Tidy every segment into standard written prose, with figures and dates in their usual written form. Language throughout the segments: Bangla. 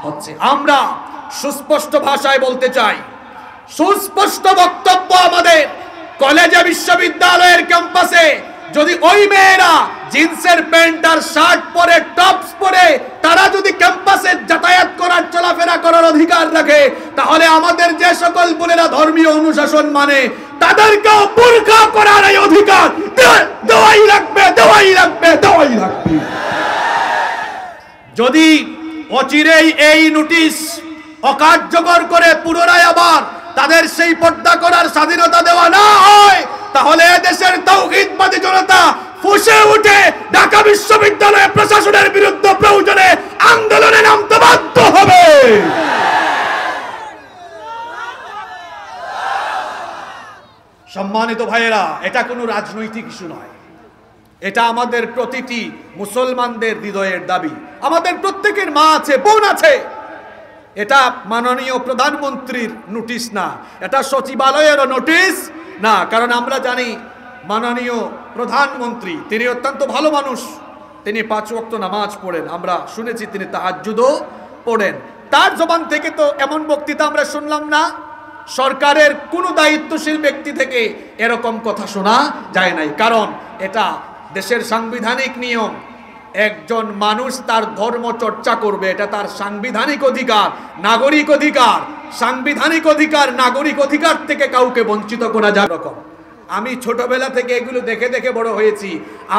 হচ্ছে। আমরা সুস্পষ্ট ভাষায় বলতে চাই, সুস্পষ্ট বক্তব্য আমাদের, কলেজে বিশ্ববিদ্যালয়ের ক্যাম্পাসে যদি ওই মেয়েরা জিন্সের প্যান্ট আর শার্ট পরে, টপস পরে তারা যদি ক্যাম্পাসে যাতায়াত করার, চলাফেরা করার অধিকার রাখে, তাহলে আমাদের যে সকল বোনেরা ধর্মীয় অনুশাসন মানে তাদেরকেও বুরকা করার এই অধিকার দেওয়াই লাগবে, দেওয়াই লাগবে, দেওয়াই লাগবে। যদি অচিরেই এই নোটিশ অকার্যকর করে পুনরায় আবার তাদের সেই পর্দা করার স্বাধীনতা দেওয়া না হয়, তাহলে দেশের তাওহীদবাদী জনতা ফুঁসে উঠে ঢাকা বিশ্ববিদ্যালয় প্রশাসনের বিরুদ্ধে প্রয়োজনে আন্দোলনে নামতে বাধ্য হবে। সম্মানিত ভাইয়েরা, এটা কোনো রাজনৈতিক ইস্যু নয়, এটা আমাদের প্রতিটি মুসলমানদের হৃদয়ের দাবি। আমাদের প্রত্যেকের মা আছে, বোন আছে। এটা মাননীয় প্রধানমন্ত্রীর নোটিশ না, এটা সচিবালয়েরও নোটিশ না। কারণ আমরা জানি মাননীয় প্রধানমন্ত্রী তিনি অত্যন্ত ভালো মানুষ, তিনি 5 ওয়াক্ত নামাজ পড়েন, আমরা শুনেছি তিনি তাহাজ্জুদও পড়েন। তার জবান থেকে তো এমন বক্তৃতা আমরা শুনলাম না, সরকারের কোনো দায়িত্বশীল ব্যক্তি থেকে এরকম কথা শোনা যায় নাই। কারণ এটা দেশের সাংবিধানিক নিয়ম, একজন মানুষ তার ধর্ম চর্চা করবে, এটা তার সাংবিধানিক অধিকার, নাগরিক অধিকার। সাংবিধানিক অধিকার, নাগরিক অধিকার থেকে কাউকে বঞ্চিত করা যায় না। আমি ছোটবেলা থেকে এগুলো দেখে দেখে বড় হয়েছি।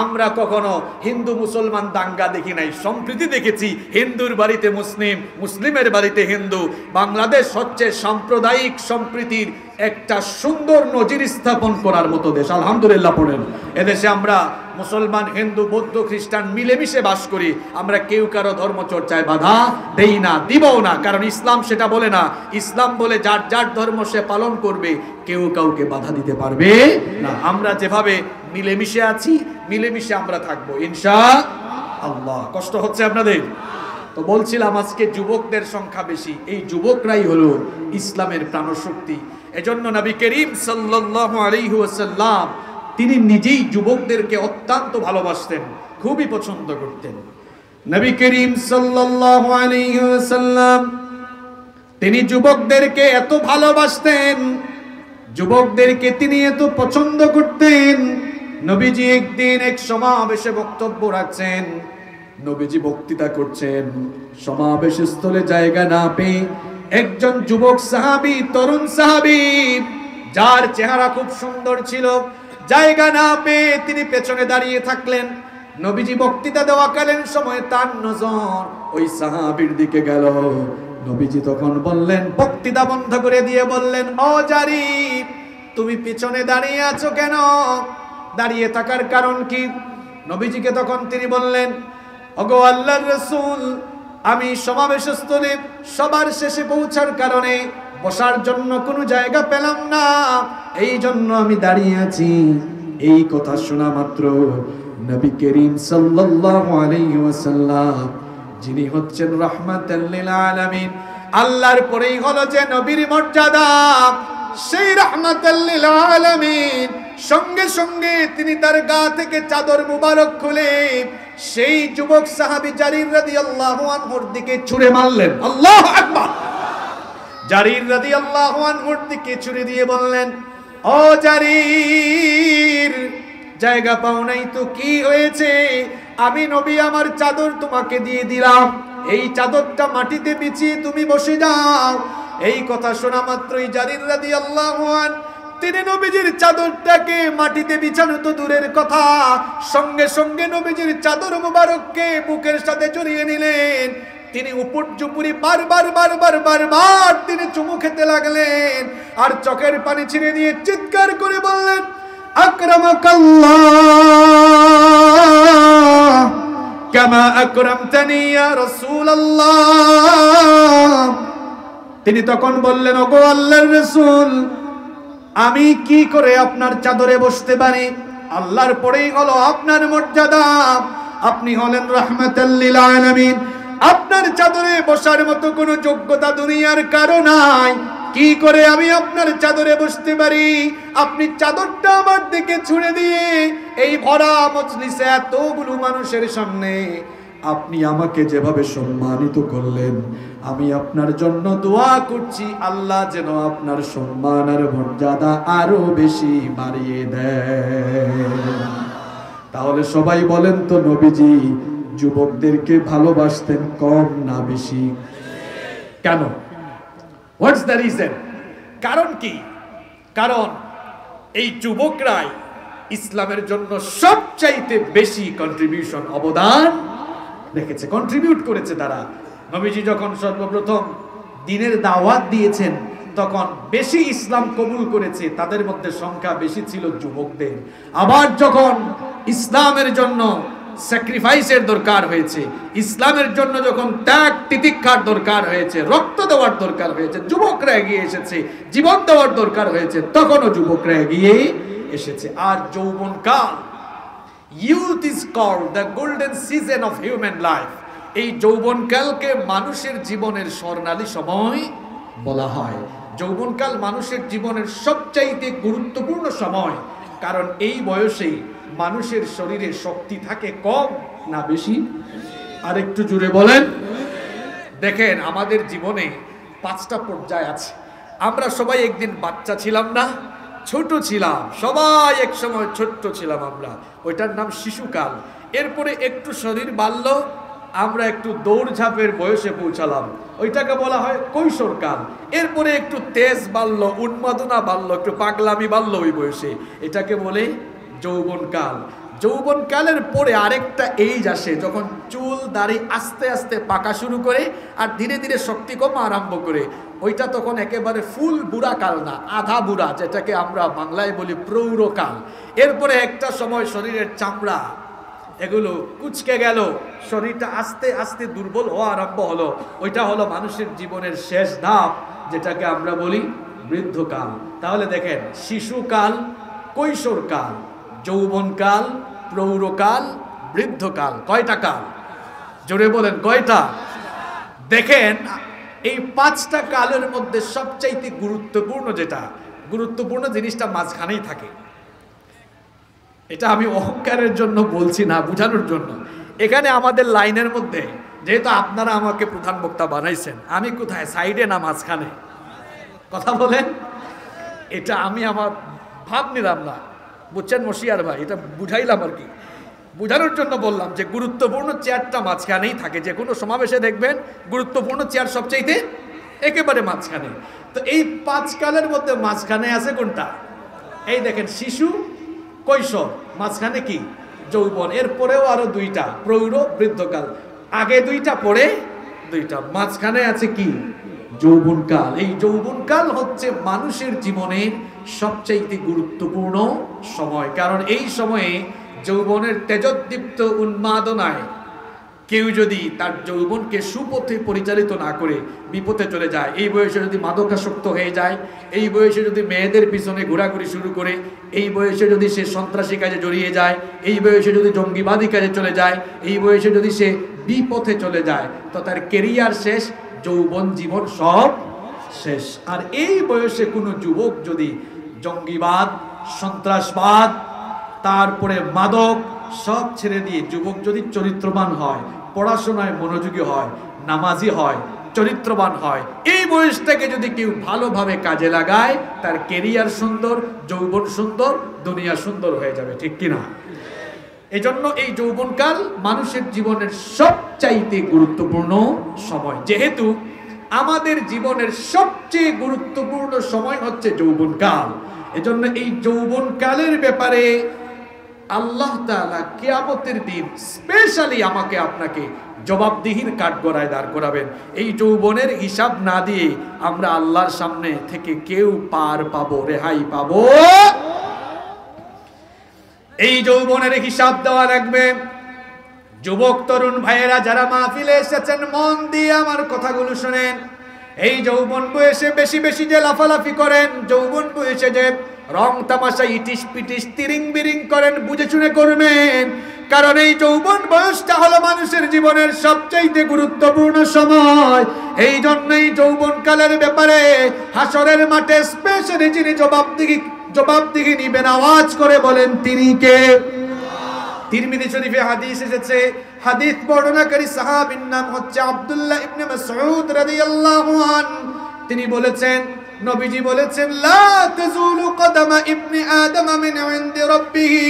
আমরা কখনো হিন্দু মুসলমান দাঙ্গা দেখি নাই, সম্প্রীতি দেখেছি। হিন্দুর বাড়িতে মুসলিম, মুসলিমের বাড়িতে হিন্দু। বাংলাদেশ হচ্ছে সাম্প্রদায়িক সম্প্রীতির একটা সুন্দর নজির স্থাপন করার মতো দেশ, আলহামদুলিল্লাহ পড়েন। এদেশে আমরা মুসলমান, হিন্দু, বৌদ্ধ, খ্রিস্টান মিলেমিশে বাস করি। আমরা কেউ কারো ধর্ম চর্চায় বাধা দেই না, দিবও না। কারণ ইসলাম সেটা বলে না। ইসলাম বলে যার যার ধর্ম সে পালন করবে, কেউ কাউকে বাধা দিতে পারবে না। আমরা যেভাবে মিলেমিশে আছি, মিলেমিশে আমরা থাকবো ইনশাআল্লাহ। কষ্ট হচ্ছে আপনাদের? তো বলছিলাম আজকে যুবকদের সংখ্যা বেশি। এই যুবকরাই হলো ইসলামের প্রাণশক্তি। এজন্য নবী করিম সাল্লাল্লাহু আলাইহি ওয়াসাল্লাম তিনি নিজেই যুবকদেরকে অত্যন্ত ভালোবাসতেন, খুবই পছন্দ করতেন। নবী করিম সাল্লাল্লাহু আলাইহি ওয়াসাল্লাম তিনি যুবকদেরকে এত ভালোবাসতেন, যুবকদেরকে তিনি এত পছন্দ করতেন। নবীজি একদিন এক সমাবেশে বক্তব্য রাখছেন, নবীজি বক্তৃতা করছেন। সমাবেশস্থলে জায়গা না পেয়ে একজন যুবক সাহাবী, তরুণ সাহাবী, যার চেহারা খুব সুন্দর ছিল, জায়গা না পেয়ে তিনি পেছনে দাঁড়িয়ে থাকলেন। নবীজি বক্তৃতা দেওয়াকালীন সময় তার নজর ওই সাহাবীর দিকে গেল। নবীজি তখন বললেন, বক্তৃতা বন্ধ করে দিয়ে বললেন, ও জারির, তুমি পিছনে দাঁড়িয়ে আছো কেন? দাঁড়িয়ে থাকার কারণ কি? নবীজিকে তখন তিনি বললেন, ওগো আল্লাহর রাসূল, আমি সমাবেশস্থলে সবার শেষে পৌঁছার কারণে বসার জন্য কোনো জায়গা পেলাম না, এই জন্য আমি দাঁড়িয়ে আছি। এই কথা শোনা মাত্র নবী করিম সাল্লাল্লাহু আলাইহি ওয়াসাল্লাম, যিনি হচ্ছেন রাহমাতাল লিল আলামিন, আল্লাহর পরেই হলো যে নবীর মর্যাদা, সেই রাহমাতাল লিল আলামিন সঙ্গে সঙ্গে তিনি তার গা থেকে চাদর মুবারক খুলে সেই যুবক সাহাবী জারির রাদিয়াল্লাহু আনহুর দিকে ছুঁড়ে মারলেন। আল্লাহু আকবার। জারির রাদিয়াল্লাহু আনহুর দিকে ছুঁড়ে দিয়ে বললেন, ও জারির, জায়গা পাও নাই তো কি হয়েছে? আমি নবী আমার চাদর তোমাকে দিয়ে দিলাম, এই চাদরটা মাটিতে বিছিয়ে তুমি বসে যাও। এই কথা শোনা মাত্রই জারির রাদিয়াল্লাহু আনহু তিনি নবীজির চাদরটাকে মাটিতে বিছানো তো দূরের কথা, সঙ্গে সঙ্গে নবীজির চাদর মুবারককে বুকের সাথে জড়িয়ে নিলেন। তিনি উপর্যুপুরি বারবার বারবার বারবার তিনি চুমু খেতে লাগলেন, আর চোখের পানি ছিঁড়ে দিয়ে চিৎকার করে বললেন, আকরামাকাল্লাহ কামা আকরামতানি ইয়া রাসূলুল্লাহ। তিনি তখন বললেন, ওগো আল্লাহর রাসূল, আমি কি করে আপনার চাদরে বসতে পারি? আল্লাহর পরেই হলো আপনার মর্যাদা, আপনি হলেন রাহমাতাল লিল আলামিন, আপনার চাদরে বসার মতো কোনো যোগ্যতা দুনিয়ার কারো নাই। কি করে আমি আপনার চাদরে বসতে পারি? আপনি চাদরটা আমার দিকে ছুঁড়ে দিয়ে এই ভরা মজলিসে এতগুলো মানুষের সামনে আপনি আমাকে যেভাবে সম্মানিত করলেন, আমি আপনার জন্য দোয়া করছি আল্লাহ যেন আপনার সম্মান আর মর্যাদা আরো বেশি বাড়িয়ে দেয়। তাহলে সবাই বলেন তো, নবীজি যুবকদেরকে ভালোবাসতেন কম না বেশি? কেন? What's the reason? কারণ কি? কারণ এই যুবকরাই ইসলামের জন্য সবচাইতে বেশি কন্ট্রিবিউশন, অবদান রেখেছে, কন্ট্রিবিউট করেছে তারা। নবীজি যখন সর্বপ্রথম দ্বীনের দাওয়াত দিয়েছেন, তখন বেশি ইসলাম কবুল করেছে তাদের মধ্যে সংখ্যা বেশি ছিল যুবকদের। আবার যখন ইসলামের জন্য স্যাক্রিফাইসের দরকার হয়েছে, ইসলামের জন্য যখন ত্যাগ তিতিক্ষার দরকার হয়েছে, রক্ত দেওয়ার দরকার হয়েছে, যুবকরা এগিয়ে এসেছে, জীবন দেওয়ার দরকার হয়েছে, তখনও যুবকরা এগিয়ে এসেছে। আর যৌবনকাল, youth is called the golden season of human life. এই যৌবনকালকে মানুষের জীবনের স্বর্ণালী সময় বলা হয়। যৌবনকাল মানুষের জীবনের সবচাইতে গুরুত্বপূর্ণ সময়, কারণ এই বয়সে মানুষের শরীরে শক্তি থাকে কম না বেশি? আর একটু জুড়ে বলেন। দেখেন, আমাদের জীবনে 5টা পর্যায় আছে। আমরা সবাই একদিন বাচ্চা ছিলাম না? ছোট ছিলাম, সবাই এক সময় ছোট্ট ছিলাম আমরা, ওইটার নাম শিশুকাল। এরপরে একটু শরীর বাড়ল, আমরা একটু দৌড়ঝাঁপের বয়সে পৌঁছালাম, ওইটাকে বলা হয় কৈশোরকাল। এরপরে একটু তেজ বাড়লো, উন্মাদনা বাড়লো, একটু পাগলামি বাড়লো ওই বয়সে, এটাকে বলে যৌবনকাল। যৌবনকালের পরে আরেকটা এইজ আসে, যখন চুল দাড়ি আস্তে আস্তে পাকা শুরু করে আর ধীরে ধীরে শক্তি কমা আরম্ভ করে, ওইটা তখন একেবারে ফুল বুড়া কাল না, আধা বুড়া, যেটাকে আমরা বাংলায় বলি প্রৌঢ়কাল। এরপরে একটা সময় শরীরের চামড়া এগুলো কুচকে গেল, শরীরটা আস্তে আস্তে দুর্বল হওয়া আরম্ভ হলো, ওইটা হলো মানুষের জীবনের শেষ ধাপ, যেটাকে আমরা বলি বৃদ্ধকাল। তাহলে দেখেন, শিশুকাল, কৈশোরকাল, যৌবনকাল, প্রৌঢ়কাল, বৃদ্ধকাল, কয়টা কাল? জোরে বলেন, কয়টা? দেখেন, এই 5টা কালের মধ্যে সবচাইতে গুরুত্বপূর্ণ যেটা, গুরুত্বপূর্ণ জিনিসটা মাঝখানেই থাকে। এটা আমি অহংকারের জন্য বলছি না, বোঝানোর জন্য। এখানে আমাদের লাইনের মধ্যে, যেহেতু আপনারা আমাকে প্রধান বক্তা বানাইছেন, আমি কোথায়, সাইডে না মাঝখানে? কথা বলেন। এটা আমি আমার ভাব নিলাম না, বুঝছেন মশিয়ার ভাই, এটা বুঝাইলাম আর কি, বোঝানোর জন্য বললাম যে গুরুত্বপূর্ণ চেয়ারটা মাঝখানেই থাকে। যে কোনো সমাবেশে দেখবেন গুরুত্বপূর্ণ চেয়ার সবচাইতে একেবারে মাঝখানে। তো এই 5 কালের মধ্যে মাঝখানে আছে কোনটা? এই দেখেন, শিশু, কৈশোর, মাঝখানে কি? যৌবন। এরপরেও আরো 2টা, প্রৌঢ়, বৃদ্ধকাল। আগে 2টা, পরে 2টা, মাঝখানে আছে কি? যৌবনকাল। এই যৌবনকাল হচ্ছে মানুষের জীবনের সবচাইতে গুরুত্বপূর্ণ সময়, কারণ এই সময়ে যৌবনের তেজোদ্দীপ্ত উন্মাদনায় কেউ যদি তার যৌবনকে সুপথে পরিচালিত না করে বিপথে চলে যায়, এই বয়সে যদি মাদকাসক্ত হয়ে যায়, এই বয়সে যদি মেয়েদের পিছনে ঘোরাঘুরি শুরু করে, এই বয়সে যদি সে সন্ত্রাসী কাজে জড়িয়ে যায়, এই বয়সে যদি জঙ্গিবাদী কাজে চলে যায়, এই বয়সে যদি সে বিপথে চলে যায়, তো তার কেরিয়ার শেষ, যৌবন জীবন সব শেষ। আর এই বয়সে কোনো যুবক যদি জঙ্গিবাদ, সন্ত্রাসবাদ, তারপরে মাদক সব ছেড়ে দিয়ে যুবক যদি চরিত্রবান হয়, পড়াশোনায় মনোযোগী হয়, নামাজি হয়, চরিত্রবান হয়, এই বয়সটাকে যদি কেউ ভালোভাবে কাজে লাগায়, তার কেরিয়ার সুন্দর, যৌবন সুন্দর, দুনিয়া সুন্দর হয়ে যাবে, ঠিক কিনা? এজন্য এই যৌবনকাল মানুষের জীবনের সবচাইতে গুরুত্বপূর্ণ সময়। যেহেতু আমাদের জীবনের সবচেয়ে গুরুত্বপূর্ণ সময় হচ্ছে যৌবনকাল, এজন্য এই যৌবনকালের ব্যাপারে আল্লাহ তাআলা কিয়ামতের দিন স্পেশালি আমাকে আপনাকে জবাবদিহির কাঠগড়ায় দাঁড় করাবেন। এই যৌবনের হিসাব না দিয়ে আমরা আল্লাহর সামনে থেকে কেউ পার পাবো, রেহাই পাবো? এই যৌবনের হিসাব দেওয়া লাগবে। যুবক তরুণ ভাইয়েরা যারা মাহফিলে এসেছেন, মন দিয়ে আমার কথাগুলো শুনেন। এই যৌবন বয়সে বেশি বেশি যে লাফালাফি করেন, যৌবন বয়সে যে রং তামাশা ইটিস পিটিস তিরিং বিরিং করেন, বুঝে শুনে করবেন, কারণ এই যৌবন বয়সটা হলো মানুষের জীবনের সবচেয়ে গুরুত্বপূর্ণ সময়। এই জন্যই যৌবন কালের ব্যাপারে হাসরের মাঠে স্পেশালি যিনি জবাবদিহি নিবেন, আওয়াজ করে বলেন তিনি কে? তিরমিজি শরীফে হাদিস এসেছে, হাদিস বর্ণনাকারী সাহাবীর নাম হচ্ছে আব্দুল্লাহ ইবনে মাসউদ রাদিয়াল্লাহু আনহু। তিনি বলেছেন, নবীজি বলেছেন, লা তাজুলু কদামা ইবনি আদম মিন ইনদি রাব্বিহি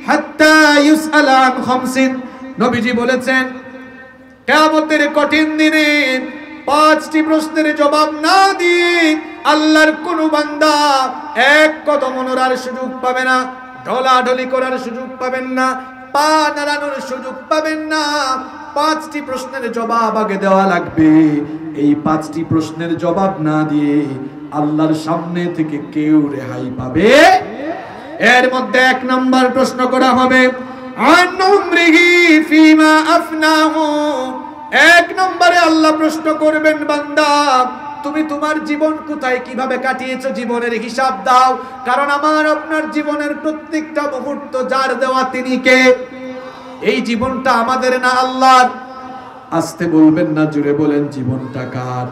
হাত্তা ইউসআল আন খামসিন। নবীজি বলেছেন, কিয়ামতের কঠিন দিনে 5টি প্রশ্নের জবাব না দিয়ে আল্লাহর কোন বান্দা এক কদম নড়ার সুযোগ পাবে না, ঢলাঢলি করার সুযোগ পাবেন না, পা নাড়ানোর সুযোগ পাবেন না। 5টি প্রশ্নের জবাব আগে দেওয়া লাগবে। এই 5টি প্রশ্নের জবাব না দিয়ে আল্লাহর সামনে থেকে কেউ রেহাই পাবে। এর মধ্যে 1 নম্বর প্রশ্ন করা হবে, আন উমরিহি ফিমা আফনাহু। 1 নম্বরে আল্লাহ প্রশ্ন করবেন, বান্দা তুমি তোমার জীবন কোথায় কিভাবে কাটিয়েছো, জীবনের হিসাব দাও। কারণ আমার আপনার জীবনের প্রত্যেকটা মুহূর্ত যার দেওয়া তিনি কে? এই জীবনটা আমাদের না আল্লাহর। আস্তে বলবেন না, জোরে বলেন, জীবনটা কার?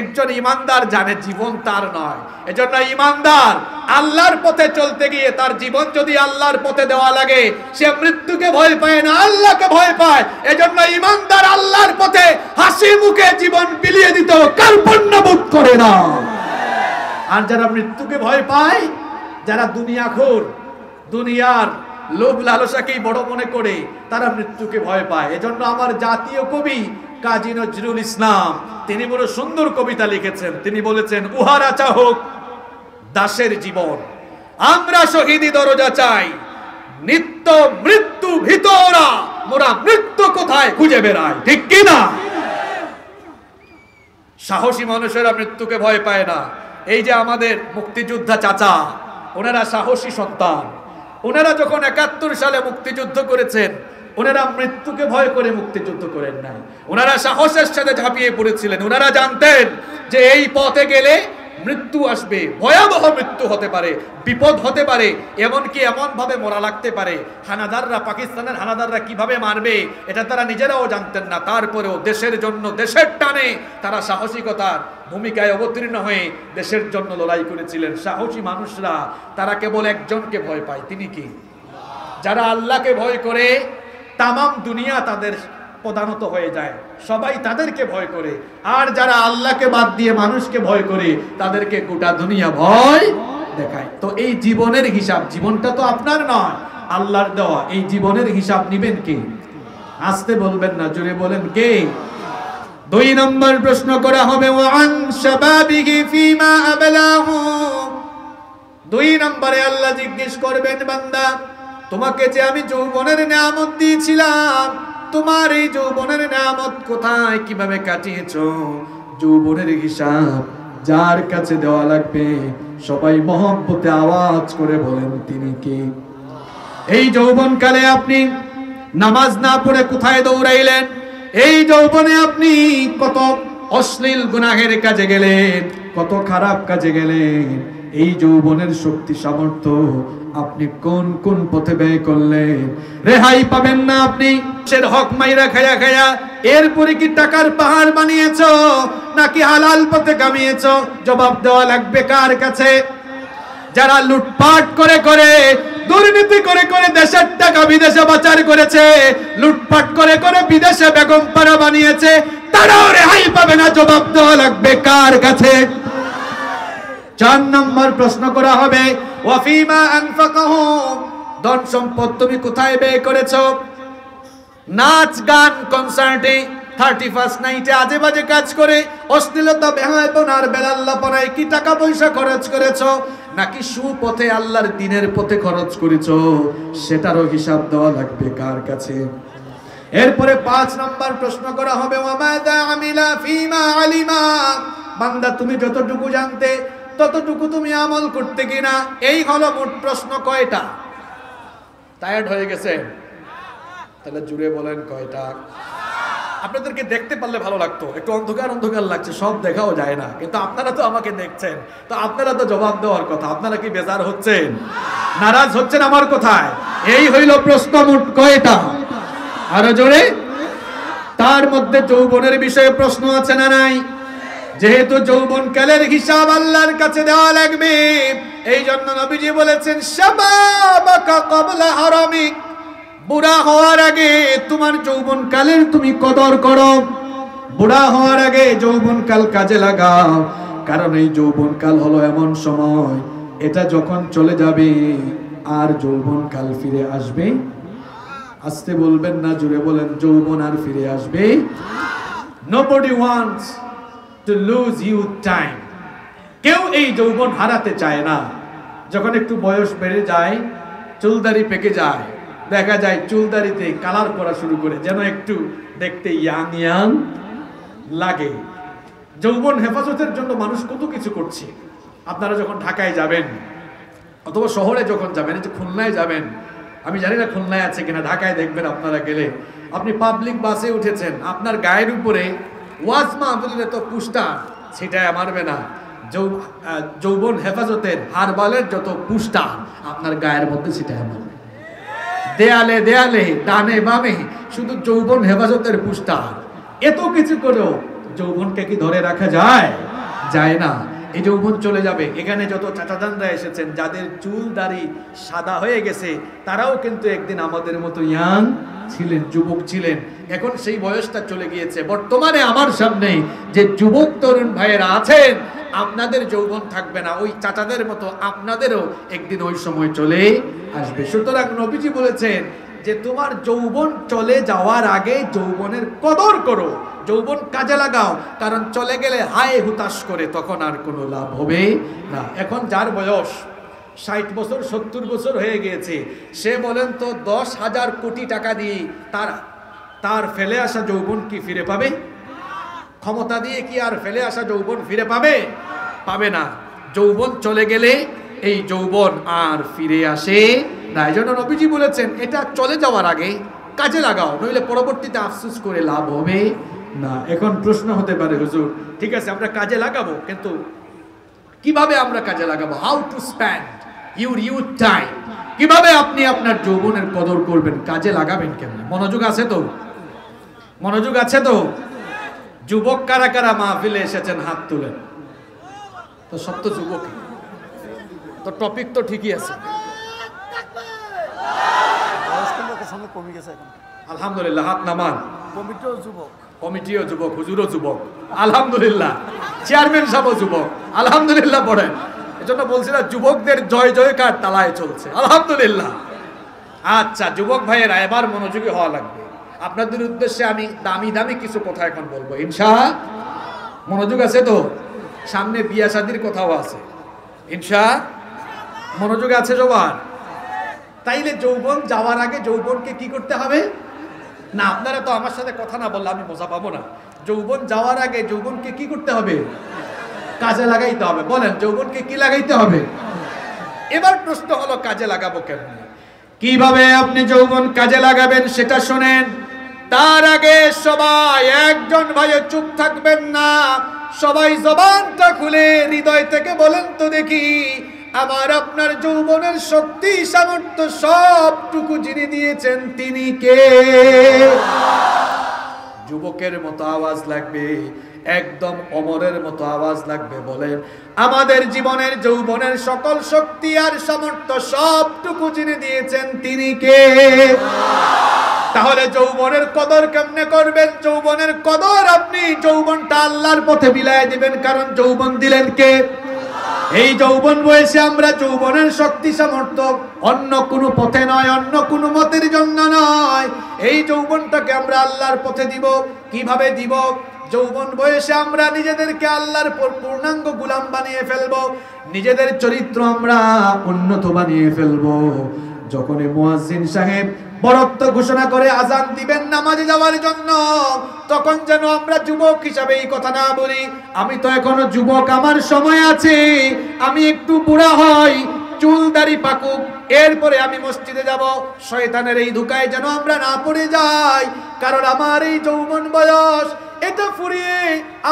একজন ইমানদার জানে জীবন তার নয়। এজন্য ইমানদার আল্লাহর পথে চলতে গিয়ে তার জীবন যদি আল্লাহর পথে দেওয়া লাগে, সে মৃত্যুকে ভয় পায় না, আল্লাহকে ভয় পায়। এজন্য ইমানদার আল্লাহর পথে হাসি মুখে জীবন বিলিয়ে দিত কার্পণ্যবোধ করে না। আর যারা মৃত্যুকে ভয় পায়, যারা দুনিয়াখোর, দুনিয়ার লোভ লালসাকেই বড় মনে করে, তারা মৃত্যুকে ভয় পায়। এজন্য আমার জাতীয় কবি কাজী নজরুল ইসলাম তিনি বড় সুন্দর কবিতা লিখেছেন। তিনি বলেছেন, উহারা চাহক দাসের জীবন, আমরা শহীদি দরজা চাই, নিত্য মৃত্যু ভিতরা, মোরা মৃত্যু কোথায় খুঁজে বেড়াই। ঠিক কি না? সাহসী মানুষেরা মৃত্যুকে ভয় পায় না। এই যে আমাদের মুক্তিযোদ্ধা চাচা, ওনারা সাহসী সন্তান। ওনারা যখন 71 সালে মুক্তিযুদ্ধ করেছেন, ওনারা মৃত্যুকে ভয় করে মুক্তিযুদ্ধ করেন নাই, ওনারা সাহসের সাথে ঝাঁপিয়ে পড়েছিলেন। ওনারা জানতেন যে এই পথে গেলে মৃত্যু আসবে, ভয়াবহ মৃত্যু হতে পারে, বিপদ হতে পারে, এমনকি এমন ভাবে মরা লাগতে পারে, হানাদাররা, পাকিস্তানের হানাদাররা কিভাবে মারবে এটা তারা নিজেরাও জানতেন না। তারপরেও দেশের জন্য, দেশের টানে তারা সাহসিকতার ভূমিকায় অবতীর্ণ হয়ে দেশের জন্য লড়াই করেছিলেন। সাহসী মানুষরা তারা কেবল একজনকে ভয় পায়, তিনি কি? যারা আল্লাহকে ভয় করে তামাম দুনিয়া তাদের প্রধানত হয়ে যায়, সবাই তাদেরকে ভয় করে। আর যারা আল্লাহকে বাদ দিয়ে মানুষকে ভয় করে, তাদেরকে গোটা দুনিয়া ভয় দেখায়। তো এই জীবনের হিসাব, জীবনটা তো আপনার নয়, আল্লাহর দেওয়া। এই জীবনের হিসাব নিবেন কে? আস্তে বলবেন না, জোরে বলেন, কে? 2 নম্বর প্রশ্ন করা হবে, ওয়ান শাবাবিহি ফিমা আবলাহু। 2 নম্বরে আল্লাহ জিজ্ঞেস করবেন, বান্দা তোমাকে যে আমি যৌবনের নিয়ামত দিয়েছিলাম, তোমার এই যৌবনের নিয়ামত কোথায়, কিভাবে কাটিয়েছো? যৌবনের হিসাব যার কাছে দেওয়া লাগবে, সবাই মহব্বতে আওয়াজ করে বলেন, তিনি কে? এই যৌবনকালে আপনি নামাজ না পড়ে কোথায় দৌড়াইলেন? এই যৌবনে আপনি কত অশ্লীল গুনাহের কাজে গেলেন, কত খারাপ কাজে গেলেন। এই যৌবনের শক্তি সামর্থ্য আপনি কোন কোন পথে ব্যয় করলেন? রেহাই পাবেন না আপনি। সের হক মাইরা খায়া খায়া এরপরে কি টাকার পাহাড় বানিয়েছো নাকি হালাল পথে কামিয়েছো? জবাব দেওয়া লাগবে কার কাছে? যারা লুটপাট করে করে, দুর্নীতি করে করে দেশের টাকা বিদেশে পাচার করেছে, লুটপাট করে করে বিদেশে বেগম পাড়া বানিয়েছে, তারাও রেহাই পাবে না। জবাব দেওয়া লাগবে কার কাছে? 4 নম্বর প্রশ্ন করা হবে, ওয়াফিমা আনফাকাহু। ধন সম্পদ তুমি কোথায় ব্যয় করেছো? নাচ গান কনসার্টে, 31st নাইটে আজে বাজে কাজ করে, অশ্লীলতা, বেহায়াপনার বেলাল্লাপনায় কি টাকা পয়সা খরচ করেছো? নাকি সুপথে আল্লাহর দ্বীনের পথে খরচ করেছো? সেটারও হিসাব দেওয়া লাগবে কার কাছে? এরপরে 5 নম্বর প্রশ্ন করা হবে, ওয়ামাযা আমিলা ফিমা আলিমা। বান্দা তুমি যতটুকু জানতে ততটুকু তুমি আমল করতে কিনা? এই হলো মোট প্রশ্ন। কয়টা? টায়ার্ড হয়ে গেছে? তাহলে জুড়ে বলেন কয়টা? আপনাদেরকে দেখতে পারলে ভালো লাগতো, একটু অন্ধকার অন্ধকার লাগছে, সব দেখাও যায় না, কিন্তু আপনারা তো আমাকে দেখছেন, তো আপনারা তো জবাব দেওয়ার কথা। আপনারা কি বেজার হচ্ছেন, নারাজ হচ্ছেন আমার কথায়? এই হইল প্রশ্ন, মোট কয়টা? আরো জোরে। তার মধ্যে যৌবনের বিষয়ে প্রশ্ন আছে না নাই? যেহেতু যৌবন কালের হিসাব আল্লাহর কাছে দেওয়া লাগবে, এই জন্য নবীজি বলেছেন, শাবাবাকা ক্বাবলা হারামিক। বুড়া হওয়ার আগে তোমার যৌবন কালের তুমি কদর করো, বুড়া হওয়ার আগে যৌবন কাল কাজে লাগাও। কারণ এই যৌবন কাল হলো এমন সময়, এটা যখন চলে যাবে আর যৌবন কাল ফিরে আসবে। আসতে বলবেন না, জুড়ে বলেন, যৌবন আর ফিরে আসবে। Nobody wants to lose youth time. কেউ এই যৌবন হারাতে চায় না। যখন একটু বয়স বেড়ে যায়, চুলদাড়ি পেকে যায়, দেখা যায় চুলদাড়িতে কালার করা শুরু করে, যেন একটু দেখতে ইয়াং ইয়াং লাগে। যৌবন হেফাজতের জন্য মানুষ কত কিছু করছে। আপনারা যখন ঢাকায় যাবেন অথবা শহরে যখন যাবেন, যে খুলনায় যাবেন, আমি জানি না খুলনায় আছে কিনা, ঢাকায় দেখবেন আপনারা গেলে, আপনি পাবলিক বাসে উঠেছেন, আপনার গায়ের উপরে ওয়াজ মাহফিলের তো পুস্টার সেটাই মারবে না, যৌবন হেফাজতের হারবালের যত পুস্টার আপনার গায়ের মধ্যে সেটাই মারবে। দেয়ালে দেয়ালে ডানে বামে শুধু যৌবন হেফাজতের পুস্টার। এত কিছু করেও যৌবনকে কি ধরে রাখা যায়? যায় না। এই যৌবন চলে যাবে। এখানে যত চাচাজানরা এসেছেন, যাদের চুল দাড়ি সাদা হয়ে গেছে, তারাও কিন্তু একদিন আমাদের মতো ইয়াং ছিলেন, যুবক ছিলেন। এখন সেই বয়সটা চলে গিয়েছে। বর্তমানে আমার সামনে যে যুবক তরুণ ভাইয়েরা আছেন, আপনাদের যৌবন থাকবে না, ওই চাচাদের মতো আপনাদেরও একদিন ওই সময় চলে আসবে। সুতরাং নবীজি বলেছেন যে তোমার যৌবন চলে যাওয়ার আগে যৌবনের কদর করো, যৌবন কাজে লাগাও। কারণ চলে গেলে হায় হুতাশ করে তখন আর কোনো লাভ হবে না। এখন যার বয়স 60 বছর 70 বছর হয়ে গিয়েছে, সে বলেন তো 10,000 কোটি টাকা দিয়ে তার ফেলে আসা যৌবন কি ফিরে পাবে? ক্ষমতা দিয়ে কি আর ফেলে আসা যৌবন ফিরে পাবে? পাবে না। যৌবন চলে গেলে এই যৌবন আর ফিরে আসে না। এই জন্য নবীজি বলেছেন এটা চলে যাওয়ার আগে কাজে লাগাও, নইলে পরবর্তীতে আফসোস করে লাভ হবে না। এখন প্রশ্ন হতে পারে, হুজুর ঠিক আছে আমরা কাজে লাগাবো, কিন্তু কিভাবে আমরা কাজে লাগাবো? How to spend your youth time, কিভাবে আপনি আপনার যৌবনের কদর করবেন, কাজে লাগাবেন কেমন? মনোযোগ আছে তো? মনোযোগ আছে তো? যুবক কারা কারা মাহফিলে এসেছেন হাত তুলেন তো। সব তো যুবক, তো টপিক তো ঠিকই আছে। আলহামদুলিল্লাহ, হাত নামান। কমিটিও যুবক, হুজুরও যুবক, আলহামদুলিল্লাহ। চেয়ারম্যান সাহেবও যুবক, আলহামদুলিল্লাহ পড়েন। এজন্য বলছিলাম যুবকদের জয় জয়কার তালায় চলছে, আলহামদুলিল্লাহ। আচ্ছা যুবক ভাইয়েরা, এবার মনোযোগী হওয়া লাগবে। আপনাদের উদ্দেশ্যে আমি দামি দামি কিছু কথা এখন বলবো, ইনশাআল্লাহ। মনোযোগ আছে তো? সামনে বিয়া শাদীর কথাও আছে, ইনশাআল্লাহ। মনোযোগ আছে সবার? তাইলে যৌবন যাওয়ার আগে যৌবনকে কি করতে হবে? না আপনারা তো আমার সাথে কথা না বললে আমি মজা পাবো না। যৌবন যাওয়ার আগে যৌবনকে কি করতে হবে? কাজে লাগাইতে হবে। বলেন যৌবনকে কি লাগাইতে হবে? এবার প্রশ্ন হলো কাজে লাগাবো কেমনে, কিভাবে আপনি যৌবন কাজে লাগাবেন সেটা শুনেন। তার আগে সবাই, একজন ভাইও চুপ থাকবেন না, সবাই জবানটা খুলে হৃদয় থেকে বলেন তো দেখি, আমার আপনার যৌবনের শক্তি সামর্থ্য সবটুকু যিনি দিয়েছেন তিনি কে? যুবকের মতো আওয়াজ লাগবে, একদম অমরের মতো আওয়াজ লাগবে। বলেন আমাদের জীবনের যৌবনের সকল শক্তি আর সামর্থ্য সবটুকু যিনি দিয়েছেন তিনি কে? তাহলে যৌবনের কদর কেমনে করবেন? যৌবনের কদর আপনি যৌবনটা আল্লাহর পথে বিলায় দিবেন। কারণ যৌবন দিলেন কে? এই যৌবন বয়সে আমরা যৌবনের শক্তি সামর্থ্য অন্য কোনো পথে নয়, অন্য কোনো মতের জন্য নয়, এই যৌবনটাকে আমরা আল্লাহর পথে দিব। কিভাবে দিব? যৌবন বয়সে আমরা নিজেদেরকে আল্লাহর পূর্ণাঙ্গ গোলাম বানিয়ে ফেলবো, নিজেদের চরিত্র আমরা উন্নত বানিয়ে ফেলবো। যখনই মুয়াজ্জিন সাহেব বরত্ব ঘোষণা করে আজান দিবেন নামাজে যাওয়ার জন্য, তখন যেন আমরা যুবক হিসাবে এই কথা না বলি, আমি তো এখনো যুবক, আমার সময় আছে, আমি একটু বুড়া হই, চুল দাড়ি পাকুক, এরপরে আমি মসজিদে যাব। শয়তানের এই ধোঁকায় যেন আমরা না পড়ে যাই। কারণ আমার এই যৌবন বয়স, এটা ফুরিয়ে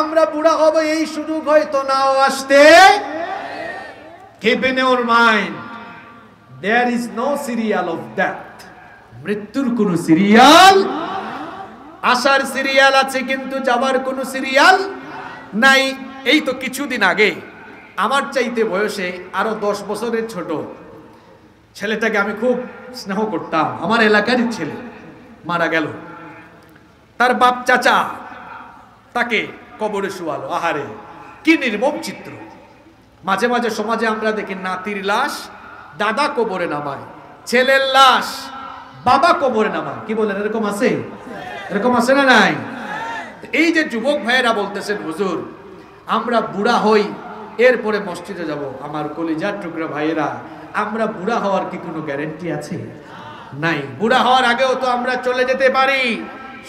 আমরা বুড়া হব, এই সুযোগ হয়তো নাও আসতে। Keep in your mind, there is no serial of death. মৃত্যুর কোন সিরিয়াল, আসার সিরিয়াল আছে কিন্তু যাবার কোন সিরিয়াল নাই। এই তো কিছুদিন আগে আমার চাইতে বয়সে আরো 10 বছরের ছোট ছেলেটাকে আমি খুব স্নেহ করতাম, আমার এলাকারই ছেলে, মারা গেল। তার বাপ চাচা তাকে কবরে শুয়ালো। আহারে, কি নির্মম চিত্র। মাঝে মাঝে সমাজে আমরা দেখি নাতির লাশ দাদা কবরে নামায়, ছেলের লাশ বাবা কবরে নামায়। কি বলেন, এরকম আছে? এরকম আছে না নাই? এই যে যুবক ভাইয়েরা বলতেছেন, হুজুর আমরা বুড়া হই এরপরে মসজিদে যাব। আমার কলিজার টুকরা ভাইয়েরা, আমরা বুড়া হওয়ার কি কোনো গ্যারান্টি আছে? নাই। বুড়া হওয়ার আগেও তো আমরা চলে যেতে পারি।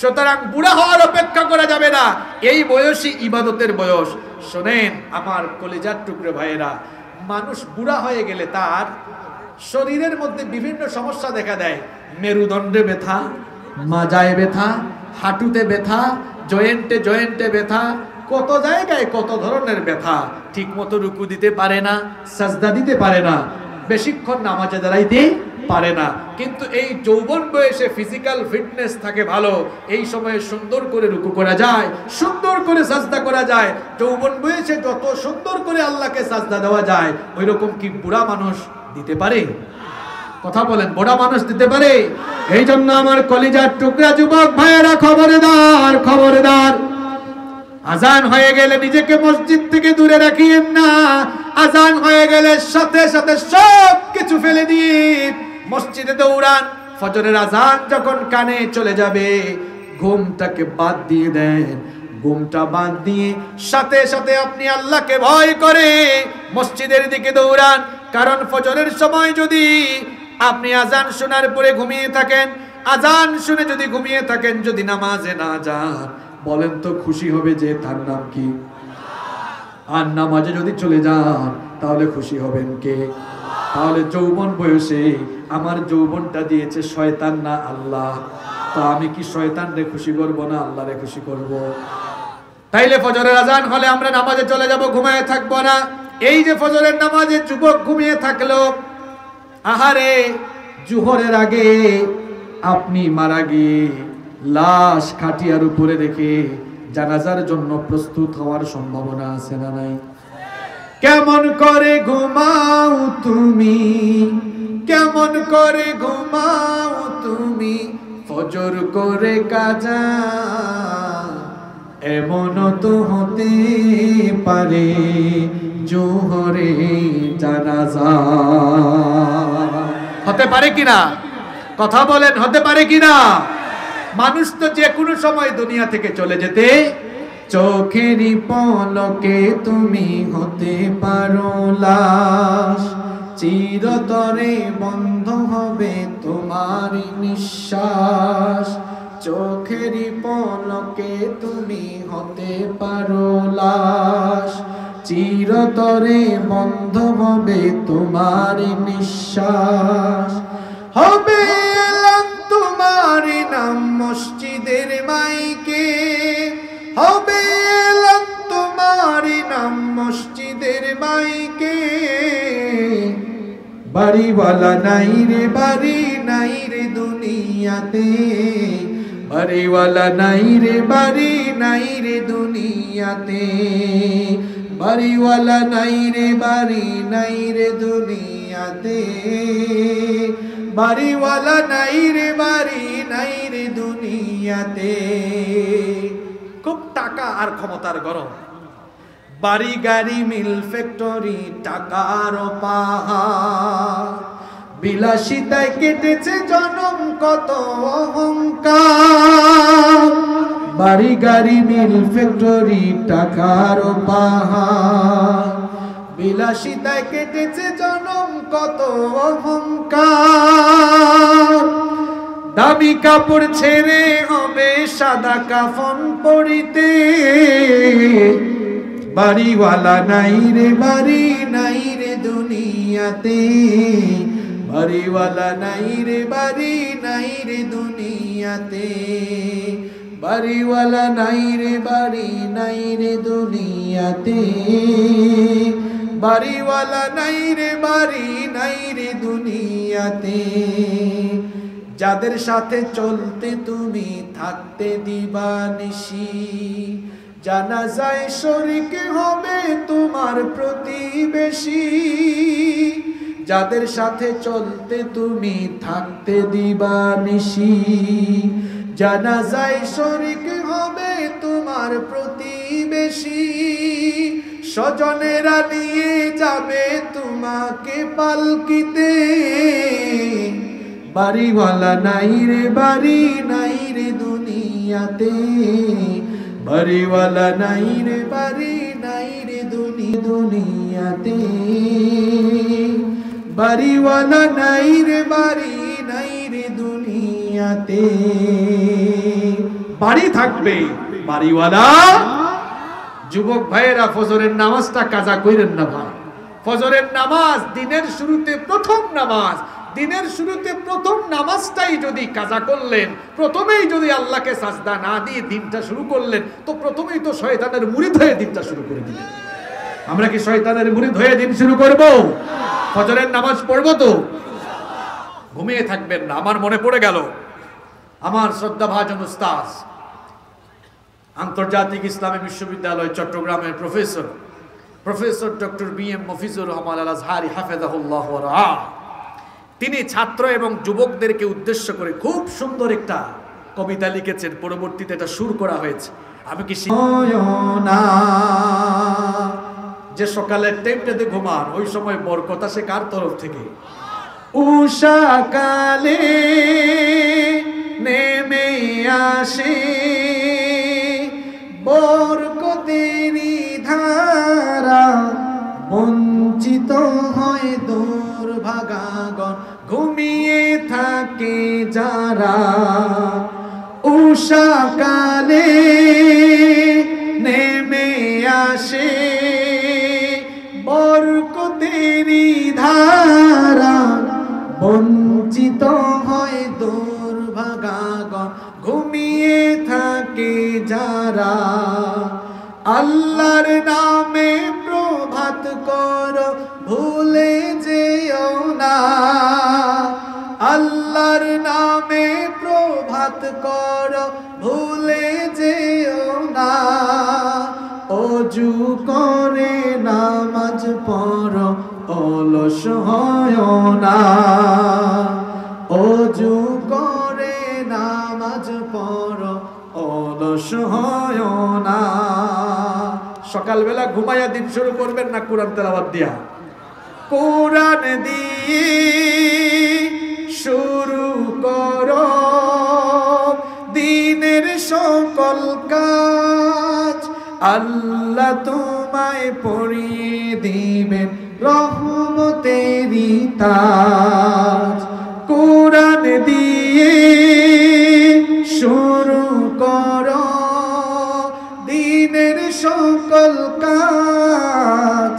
সুতরাং বুড়া হওয়ার অপেক্ষা করা যাবে না, এই বয়সই ইবাদতের বয়স। শোনেন আমার কলিজার টুকরে ভাইয়েরা, মানুষ বুড়া হয়ে গেলে তার শরীরের মধ্যে বিভিন্ন সমস্যা দেখা দেয়। মেরুদণ্ডে ব্যথা, মাজায় ব্যথা, হাঁটুতে ব্যথা, জয়েন্টে জয়েন্টে ব্যথা, কত জায়গায় কত ধরনের ব্যথা। ঠিক মতো রুকু দিতে পারে না, সাজদা দিতে পারে না, বেশিক্ষণ নামাজে দাঁড়াইতে পারে না। কিন্তু এই যৌবন বয়সে ফিজিক্যাল ফিটনেস থাকে ভালো, এই সময়ে সুন্দর করে রুকু করা যায়, সুন্দর করে সাজদা করা যায়। যৌবন বয়সে যত সুন্দর করে আল্লাহকে সাজদা দেওয়া যায়, ওই রকম কি বুড়া মানুষ দিতে পারে? কথা বলেন, বুড়া মানুষ দিতে পারে? এই জন্য আমার কলিজার টুকরা যুবক ভাইয়েরা, খবরদার খবরদার, আজান হয়ে গেলে নিজেকে মসজিদ থেকে দূরে রাখিয়েন না। আজান হয়ে গেলে সাথে সাথে সব কিছু ফেলে দিয়ে মসজিদে দৌড়ান। ফজরের আজান যখন কানে চলে যাবে, ঘুমটাকে বাদ দিয়ে দেন। ঘুমটা বাদ দিয়ে সাথে সাথে আপনি আল্লাহকে ভয় করে মসজিদের দিকে দৌড়ান। কারণ ফজরের সময় যদি আপনি আজান শোনার পরে ঘুমিয়ে থাকেন, আজান শুনে যদি ঘুমিয়ে থাকেন, যদি নামাজে না যান, বলেন তো খুশি হবে যে তার নাম কি? আর নামাজে যদি চলে যান, তাহলে খুশি হবেন কে? তাহলে যৌবন বয়সে আমার যৌবনটা দিয়েছে শয়তান না আল্লাহ, তো আমি কি শয়তানরে খুশি করব না আল্লাহরে খুশি করব? তাইলে ফজরের আজান হলে আমরা নামাজে চলে যাব, ঘুমিয়ে থাকবো না। এই যে ফজরের নামাজে যুবক ঘুমিয়ে থাকলো, আহারে জোহরের আগে আপনি মারা গিয়ে লাশ খাটিয়ার উপরে রেখে জানাজার জন্য প্রস্তুত হওয়ার সম্ভাবনা আছে না নাই? কেমন করে ঘুমাও তুমি, কেমন করে ঘুমাও তুমি, ফজর করে কাজা, এমন তো হতে পারে জোহরে জানাজা। হতে পারে কিনা? কথা বলেন, হতে পারে কিনা? মানুষ তো যে কোনো সময় দুনিয়া থেকে চলে যেতে, চোখেরই পলকে তুমি হতে পারো লাশ, চিরতরে বন্ধ হবে তোমার নিঃশ্বাস। চোখেরই পলকে তুমি হতে পারো লাশ, চিরতরে বন্ধ হবে তোমার নিঃশ্বাস। হবে এলান তোমার নাম মসজিদের মাইকে, হবে এলান তোমার নাম মসজিদের মাইকে। বাড়িওয়ালা নাই রে, বাড়ি নাই রে দুনিয়াতে, বাড়িওয়ালা নাই রে, বাড়ি নাই রে দুনিয়াতে, বাড়িওয়ালা নাই রে, বাড়ি নাই রে দুনিয়াতে, বাড়িওয়ালা নাই রে, বাড়ি নাই রে দুনিয়াতে। খুব টাকা আর ক্ষমতার গরম, বাড়ি গাড়ি মিল ফ্যাক্টরি টাকার পাহাড়, বিলাসিতায় কেটেছে জনম কত অহংকার। বাড়ি গাড়ি মিল ফ্যাক্টরি টাকার পাহাড়, বিলাসিতায় কেটেছে জনম কত অহংকার। দামি কাপড় ছেড়ে হবে সাদা কাফন পরিতে, বাড়িওয়ালা নাই রে, বাড়ি নাই রে দুনিয়াতে, বাড়িওয়ালা নাই রে, বাড়ি নাই রে দুনিয়াতে, বাড়িওয়ালা নাই রে, বাড়ি নাই রে দুনিয়াতে, বাড়িওয়ালা নাই রে, বাড়ি নাই রে দুনিয়াতে। যাদের সাথে চলতে তুমি থাকতে দিবানিশি, জানাজায় শরীক হবে তোমার প্রতিবেশী। যাদের সাথে চলতে তুমি থাকতে দিবা নিশি, জানাজায় শরীক হবে তোমার প্রতিবেশী, স্বজনেরা নিয়ে যাবে তোমাকে পালকিতে, বাড়িওয়ালা নাই রে বাড়ি নাই রে দুনিয়াতে, বাড়িওয়ালা নাই রে বাড়ি নাই রে দুনিয়াতে, বাড়িওয়ালা নাই রে বাড়ি নাই রে দুনিয়াতে। বাড়ি থাকবে বাড়িওয়ালা। যুবক ভাইয়েরা ফজরের নামাজটা কাজা কইরেন না ভাই। ফজরের নামাজ দিনের শুরুতে প্রথম নামাজ, দিনের শুরুতে প্রথম নামাজটাই যদি কাজা করলেন, প্রথমেই যদি আল্লাহকে সাজদা না দিয়ে দিনটা শুরু করলেন, তো প্রথমেই তো শয়তানের মুরিদ হয়ে দিনটা শুরু করে দিলেন। আমরা কি শয়তানের মুরিদ হয়ে দিন শুরু করব? ফজরের নামাজ পড়ব তো? ঘুমিয়ে থাকবেন না। আমার মনে পড়ে গেল আমার শ্রদ্ধাভাজন উস্তাদ, আন্তর্জাতিক ইসলামী বিশ্ববিদ্যালয় চট্টগ্রামের professor doctor B M. Mafizur Rahman Al Azhari হাফেজাহুল্লাহ ওয়া রাআহ, তিনি ছাত্র এবং যুবকদেরকে উদ্দেশ্য করে খুব সুন্দর একটা কবিতা লিখেছেন। পরবর্তীতে এটা সুর করা হয়েছে। আমি কি যে সকালের টাইমটাতে ঘুমান, ওই সময় বরকত আসে কার তরফ থেকে? উষাকালে নেমে আসে বরকতেরি ধারা, বঞ্চিত হয় দুর্ভাগাগণ ঘুমিয়ে থাকে যারা। উষাকালে নেমে আসে বরকতেরি ধারা, বঞ্চিত হয় দুর্ভাগাগণ ঘুমিয়ে থাকে যারা। আল্লাহর নামে প্রভাত করো ভুলে যেও না, আল্লাহর নামে প্রভাত করো ভুলে যেও না। অজু করে নামাজ পড়ো অলস হয় না, অজু করে নামাজ পড়ো অলস হয় না। সকালবেলা ঘুমাইয়া দিন শুরু করবেন না কোরআন তেলাওয়াত দিয়া? কোরআন দিয়ে শুরু করো দিনের সকল কাজ, আল্লাহ তোমায় পড়িয়ে দিবেন রহমতেরি তাজ। কোরআন দিয়ে শুরু করো দিনের সকল কাজ,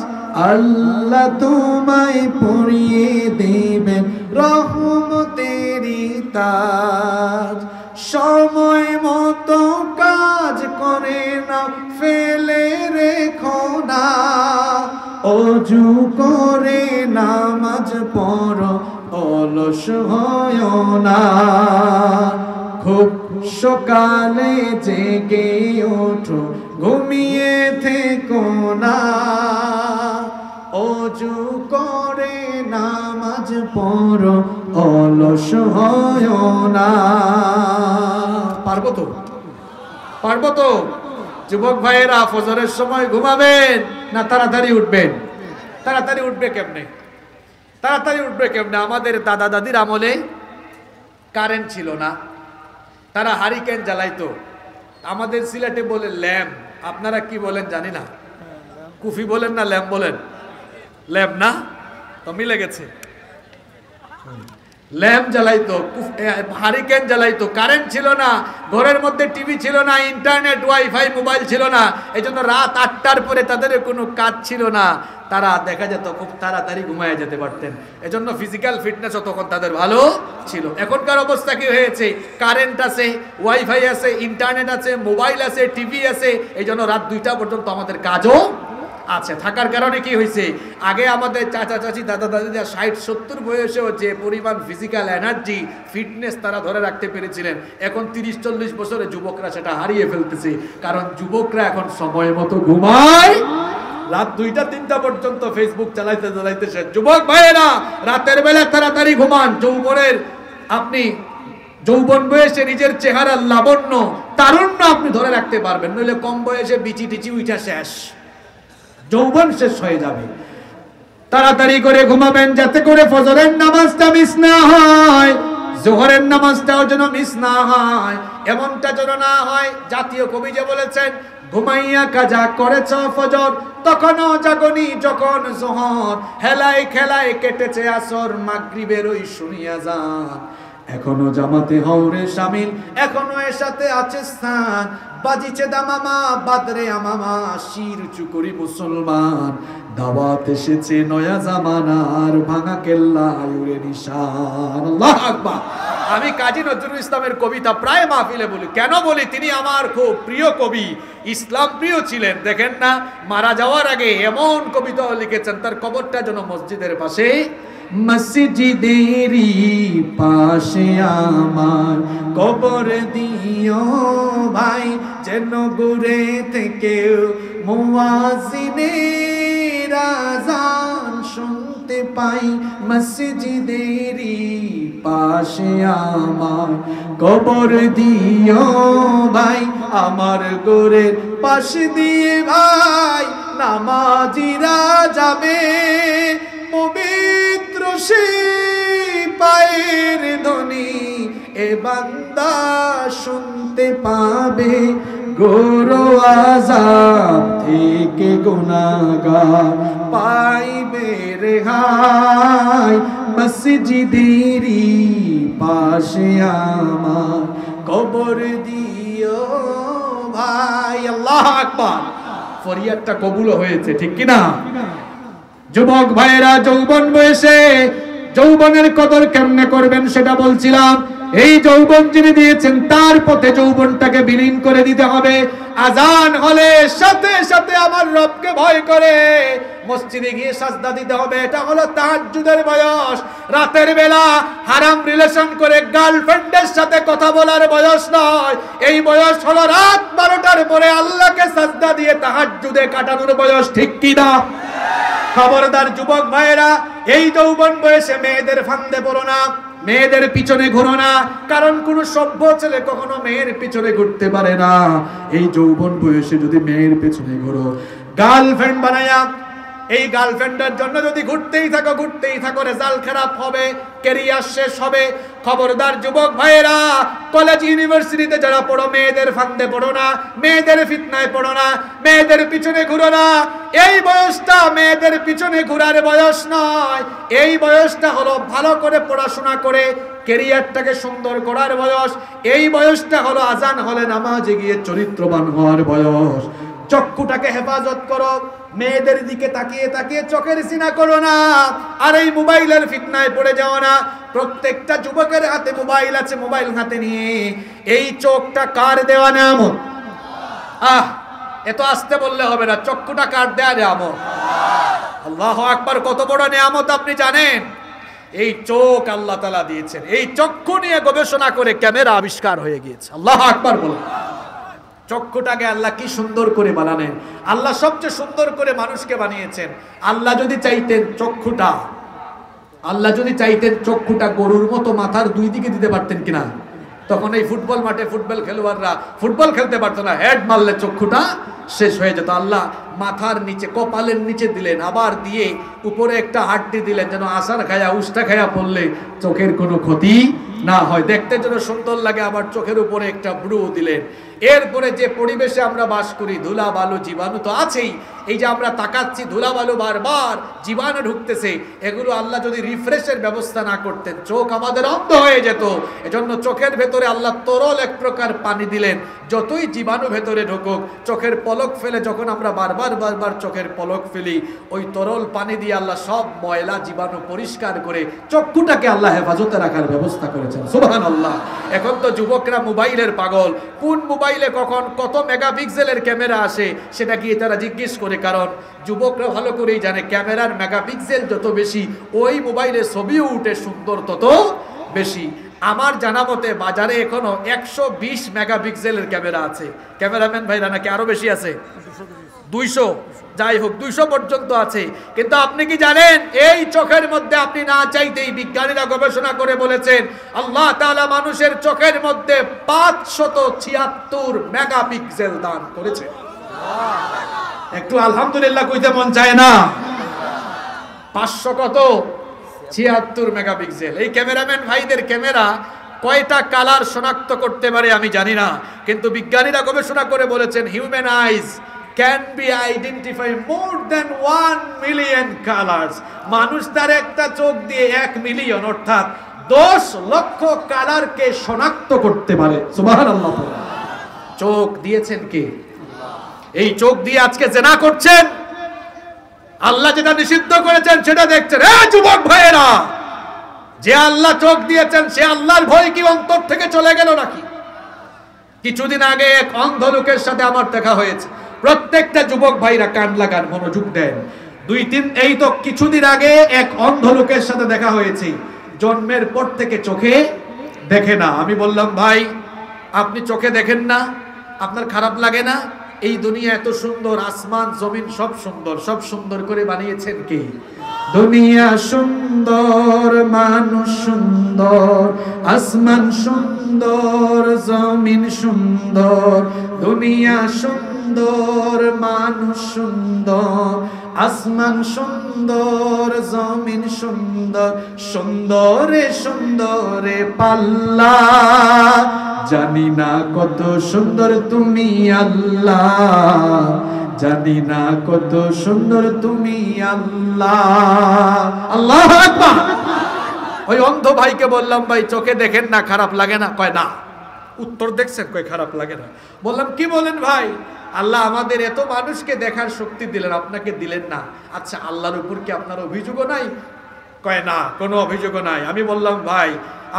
আল্লাহ তোমায় পড়িয়ে দিবেন রহমতেরি তাজ। সময় মতো কাজ করে না ফেলে রেখো না, অজু করে নামাজ পড়ো অলস হয় না। খুব সকালে জেগে ওঠো ঘুমিয়ে থেকো না, অজু করে নামাজ পড়ো অলস হয় না। পারবো তো? পারবো তো? যুবক ভাইয়েরা ফজরের সময় ঘুমাবেন না তাড়াতাড়ি উঠবেন? তাড়াতাড়ি উঠবে কেমনে? তাড়াতাড়ি উঠবে কেমনে? আমাদের দাদা দাদির আমলে কারেন্ট ছিল না, তারা হারিকেন জ্বালাইতো। আমাদের সিলেটে বলে ল্যাম্প, আপনারা কি বলেন জানি না, কুফি বলেন না ল্যাম্প বলেন? ল্যাম্প না তো মিলে গেছে। ল্যাম্প জ্বালাইতো, হারিকেন জ্বালাইতো। কারেন্ট ছিল না, ঘরের মধ্যে টিভি ছিল না, ইন্টারনেট ওয়াইফাই মোবাইল ছিল না, এই জন্য রাত 8টার পরে তাদের কোনো কাজ ছিল না। তারা দেখা যেত খুব তাড়াতাড়ি ঘুমায় যেতে পারতেন, এজন্য ফিজিক্যাল ফিটনেসও তখন তাদের ভালো ছিল। এখনকার অবস্থা কি হয়েছে? কারেন্ট আছে, ওয়াইফাই আছে, ইন্টারনেট আছে, মোবাইল আছে, টিভি আছে, এই জন্য রাত 2টা পর্যন্ত আমাদের কাজও আছে। থাকার কারণে কি হয়েছে, আগে আমাদের চাচা চাচি দাদা দাদিরা 60-70 বয়সেও যে পরিমাণ ফিজিক্যাল এনার্জি ফিটনেস তারা ধরে রাখতে পেরেছিলেন, এখন 30-40 বছরে যুবকরা সেটা হারিয়ে ফেলতেছে। কারণ যুবকরা এখন সময় মতো ঘুমায় রাত 2টা-3টা পর্যন্ত ফেসবুক চালাইতে চালাইতে শেষ। যুবক ভাইয়েরা, রাতের বেলা তাড়াতাড়ি ঘুমান। আপনি যৌবন বয়সে নিজের চেহারার লাবণ্য তারুণ্য আপনি ধরে রাখতে পারবেন, নইলে কম বয়সে বিচি টিচি উঠা শেষ, যৌবন শেষ হয়ে যাবে। তাড়াতাড়ি করে ঘুমাবেন যাতে করে ফজরের নামাজটা মিস না হয়, জোহরের নামাজটাও যেন মিস না হয়, এমনটা যেন না হয়। জাতীয় কবি যে বলেছেন, ঘুমাইয়া কাজা করেছ ফজর, তখনও জাগনি যখন জোহর, হেলায় খেলায় কেটেছে আসর, মাগরিবের ওই শুনিয়া যান, এখনো জামাতে হওরে শামিল, এখনো এর সাথে আছে স্থান, বাজিছে দামামা বাদরে আমামা, শির উঁচু করি মুসলমান, দাওয়াত এসেছে নয়া জামানার, ভাঙা কেল্লা উড়ে নিশান। আল্লাহু আকবার। আমি কাজী নজরুল ইসলামের কবিতা প্রায় মাহফিলে বলি। কেন বলি? তিনি আমার খুব প্রিয় কবি, ইসলাম প্রিয় ছিলেন। দেখেন না, মারা যাওয়ার আগে এমন কবিতাও লিখেছেন, তার কবরটা যেন মসজিদের পাশে, মসজিদেরই পাশে আমার কবর দিও ভাই, যেন ঘুরে থেকে মুয়াজ্জিনের আযান শুনতে পাই, মসজিদেরই পাশে আমার কবর দিও ভাই, আমার গোরের পাশ দিয়ে ভাই নামাজিরা যাবে, পবিত্র সেই পায়ের ধ্বনি এ বান্দা শুনতে পাবে, গোরো আযাব থেকে গুনাহগার পাইবে রেহাই, মসজিদেরই পাশে আমার কবর দিও ভাই। আল্লাহু আকবার। ফরিয়াদটা কবুল হয়েছে, ঠিক কি না? যুবক ভাইয়েরা, যৌবন বয়সে যৌবনের কদর কেমনে করবেন সেটা বলছিলাম। এই যৌবন যিনি দিয়েছেন তার পথে যৌবনটাকে বিলীন করে দিতে হবে। আজান হলে সাথে সাথে আমার রবকে ভয় করে মসজিদে গিয়ে সাজদা দিতে হবে। এটা হলো তাহাজ্জুদের বয়স। রাতের বেলা হারাম রিলেশন করে গার্লফ্রেন্ডের সাথে কথা বলার বয়স নয়। এই বয়স হলো রাত 12টার পরে আল্লাহকে সাজদা দিয়ে তাহাজ্জুদে কাটানোর বয়স, ঠিক কি না? খবরদার যুবক ভাইয়েরা, এই যৌবন বয়সে মেয়েদের ফান্দে পড়ো না, মেয়েদের পিছনে ঘুরো না, কারণ কোন সভ্য ছেলে কখনো মেয়ের পিছনে ঘুরতে পারে না। এই যৌবন বয়সে যদি মেয়ের পিছনে ঘুরো, গার্লফ্রেন্ড বানায়া, এই গার্লফ্রেন্ডের জন্য যদি ঘুরতেই থাকো, রেজাল্ট খারাপ হবে, ক্যারিয়ার শেষ হবে। খবরদার যুবক ভাইয়েরা, কলেজ ইউনিভার্সিটিতে যারা পড়ো, মেয়েদের ফান্দে পড়ো না, মেয়েদের ফিতনায় পড়ো না, মেয়েদের পিছনে ঘুরো না। এই বয়সটা মেয়েদের পিছনে ঘোরার বয়স নয়। এই বয়সটা হলো ভালো করে পড়াশোনা করে ক্যারিয়ারটাকে সুন্দর করার বয়স। এই বয়সটা হলো আজান হলে নামাজে গিয়ে চরিত্রবান হওয়ার বয়স। চক্ষুটাকে হেফাজত করো, মেয়েদের দিকে তাকিয়ে তাকিয়ে চোখের সিনা করো না, আর এই মোবাইলের ফিতনায় পড়ে যাও না। প্রত্যেকটা যুবকের হাতে মোবাইল আছে, মোবাইল হাতে নিয়ে এই চোখটা কার দেওয়া নিয়ামত? এত আসতে বললে হবে না, চক্ষুটা কার দেওয়া নিয়ামত? আল্লাহু আকবার। কত বড় নিয়ামত আপনি জানেন? এই চোখ আল্লাহ তাআলা দিয়েছেন। এই চক্ষু নিয়ে গবেষণা করে ক্যামেরা আবিষ্কার হয়ে গিয়েছে। আল্লাহু আকবার বলুন। চক্ষুটাকে আল্লাহ কি সুন্দর করে বানালেন। আল্লাহ সবচেয়ে সুন্দর করে মানুষকে বানিয়েছেন। আল্লাহ যদি চাইতেন চক্ষুটা গরুর মতো মাথার দুই দিকে দিতে পারতেন কিনা, তখন এই ফুটবল মাঠে ফুটবল খেলোয়াড়রা ফুটবল খেলতে পারতো না, হেড মারলে চক্ষুটা শেষ হয়ে যেত। আল্লাহ মাথার নিচে, কপালের নিচে দিলেন, আবার দিয়ে উপরে একটা হাড্ডি দিলেন, যেন আসার খায়া উষ্টা খায়া পড়লে চোখের কোনো ক্ষতি না হয়, দেখতে যেন সুন্দর লাগে। আবার চোখের উপরে একটা ব্রু দিলেন। এরপরে যে পরিবেশে আমরা বাস করি, ধুলা বালু জীবাণু তো আছেই। এই যে আমরা তাকাচ্ছি, ধুলা বালু বারবার জীবাণু ঢুকতেছে, এগুলো আল্লাহ যদি রিফ্রেশের ব্যবস্থা না করতেন, চোখ আমাদের অন্ধ হয়ে যেত। এজন্য চোখের ভেতরে আল্লাহ তরল এক প্রকার পানি দিলেন। যতই জীবাণু ভেতরে ঢুকুক, চোখের পলক ফেলে যখন আমরা বারবার চোখের পলক ফেলি, ওই তরল পানি দিয়ে আল্লাহ সব ময়লা জীবাণু পরিষ্কার করে চক্ষুটাকে আল্লাহ হেফাজতে রাখার ব্যবস্থা করেছেন। সুবহানাল্লাহ। এখন তো যুবকরা মোবাইলের পাগল। কোন মোবাইলে কখন কত মেগাপিক্সেলের ক্যামেরা আসে সেটা গিয়ে তারা জিজ্ঞেস করে, কারণ যুবকরা ভালো করেই জানে ক্যামেরার মেগাপিক্সেল যত বেশি, ওই মোবাইলে ছবিও উঠে সুন্দর তত বেশি। আমার জানা মতে বাজারে এখনো 120 মেগাপিক্সেলের ক্যামেরা আছে। ক্যামেরাম্যান ভাইরা নাকি আরো বেশি আছে? 200, যাই হোক 200 পর্যন্ত আছে। কিন্তু আপনি কি জানেন এই চোখের মধ্যে আপনি না চাইতেই বিজ্ঞানীরা গবেষণা করে বলেছেন আল্লাহ তাআলা মানুষের চোখের মধ্যে 576 মেগাপিক্সেল দান করেছে। একটু আলহামদুলিল্লাহ কইতে মন চায় না? 576 মেগাপিক্সেল। এই ক্যামেরাম্যান ভাইদের ক্যামেরা কয়টা কালার শনাক্ত করতে পারে আমি জানি না, কিন্তু বিজ্ঞানীরা গবেষণা করে বলেছেন human eyes can be identify more than 1 million colors। মানুষ তার একটা চোখ দিয়ে 1 মিলিয়ন অর্থাৎ 10 লক্ষ কালারকে শনাক্ত করতে পারে। সুবহানাল্লাহ। চোখ দিয়েছেন কে? এই চোখ দিয়ে আজকে জেনা করছেন, আল্লাহ যেটা নিষিদ্ধ করেছেন সেটা দেখছেন। যুবক ভাইয়েরা, যে আল্লাহ চোখ দিয়েছেন সে আল্লাহর ভয় কি অন্তর থেকে চলে গেল নাকি? কিছুদিন আগে এক অন্ধ লোকের সাথে আমার দেখা হয়েছে। প্রত্যেকটা যুবক ভাইরা কান লাগান, মনোযোগ দেন। এই তো কিছুদিন আগে এক অন্ধ লোকের সাথে দেখা হয়েছে, জন্মের পর থেকে চোখে দেখে না। আমি বললাম ভাই আপনি চোখে দেখেন না, আপনার খারাপ লাগে না? এই দুনিয়া এত সুন্দর, আসমান জমিন সব সুন্দর, সব সুন্দর করে বানিয়েছেন কে? দুনিয়া সুন্দর, মানুষ সুন্দর, আসমান সুন্দর, জমিন সুন্দর। দুনিয়া সুন্দর, মানুষ সুন্দর, আসমান সুন্দর, জমিন সুন্দর। সুন্দরে সুন্দরে পাল্লা, জানি না কত সুন্দর তুমি আল্লাহ, জানি না কত সুন্দর তুমি আল্লাহ। আল্লাহু আকবার। ওই অন্ধ ভাইকে বললাম ভাই চোখে দেখেন না, খারাপ লাগে না? কয় না। উত্তর দেখছেন? কয় খারাপ লাগে না। বললাম কি বলেন ভাই? আল্লাহ আমাদের এত মানুষকে দেখার শক্তি দিলেন, আপনাকে দিলেন না। আচ্ছা আল্লাহর উপর কি আপনার অভিযোগও নাই? কয় না, কোনো অভিযোগও নাই। আমি বললাম ভাই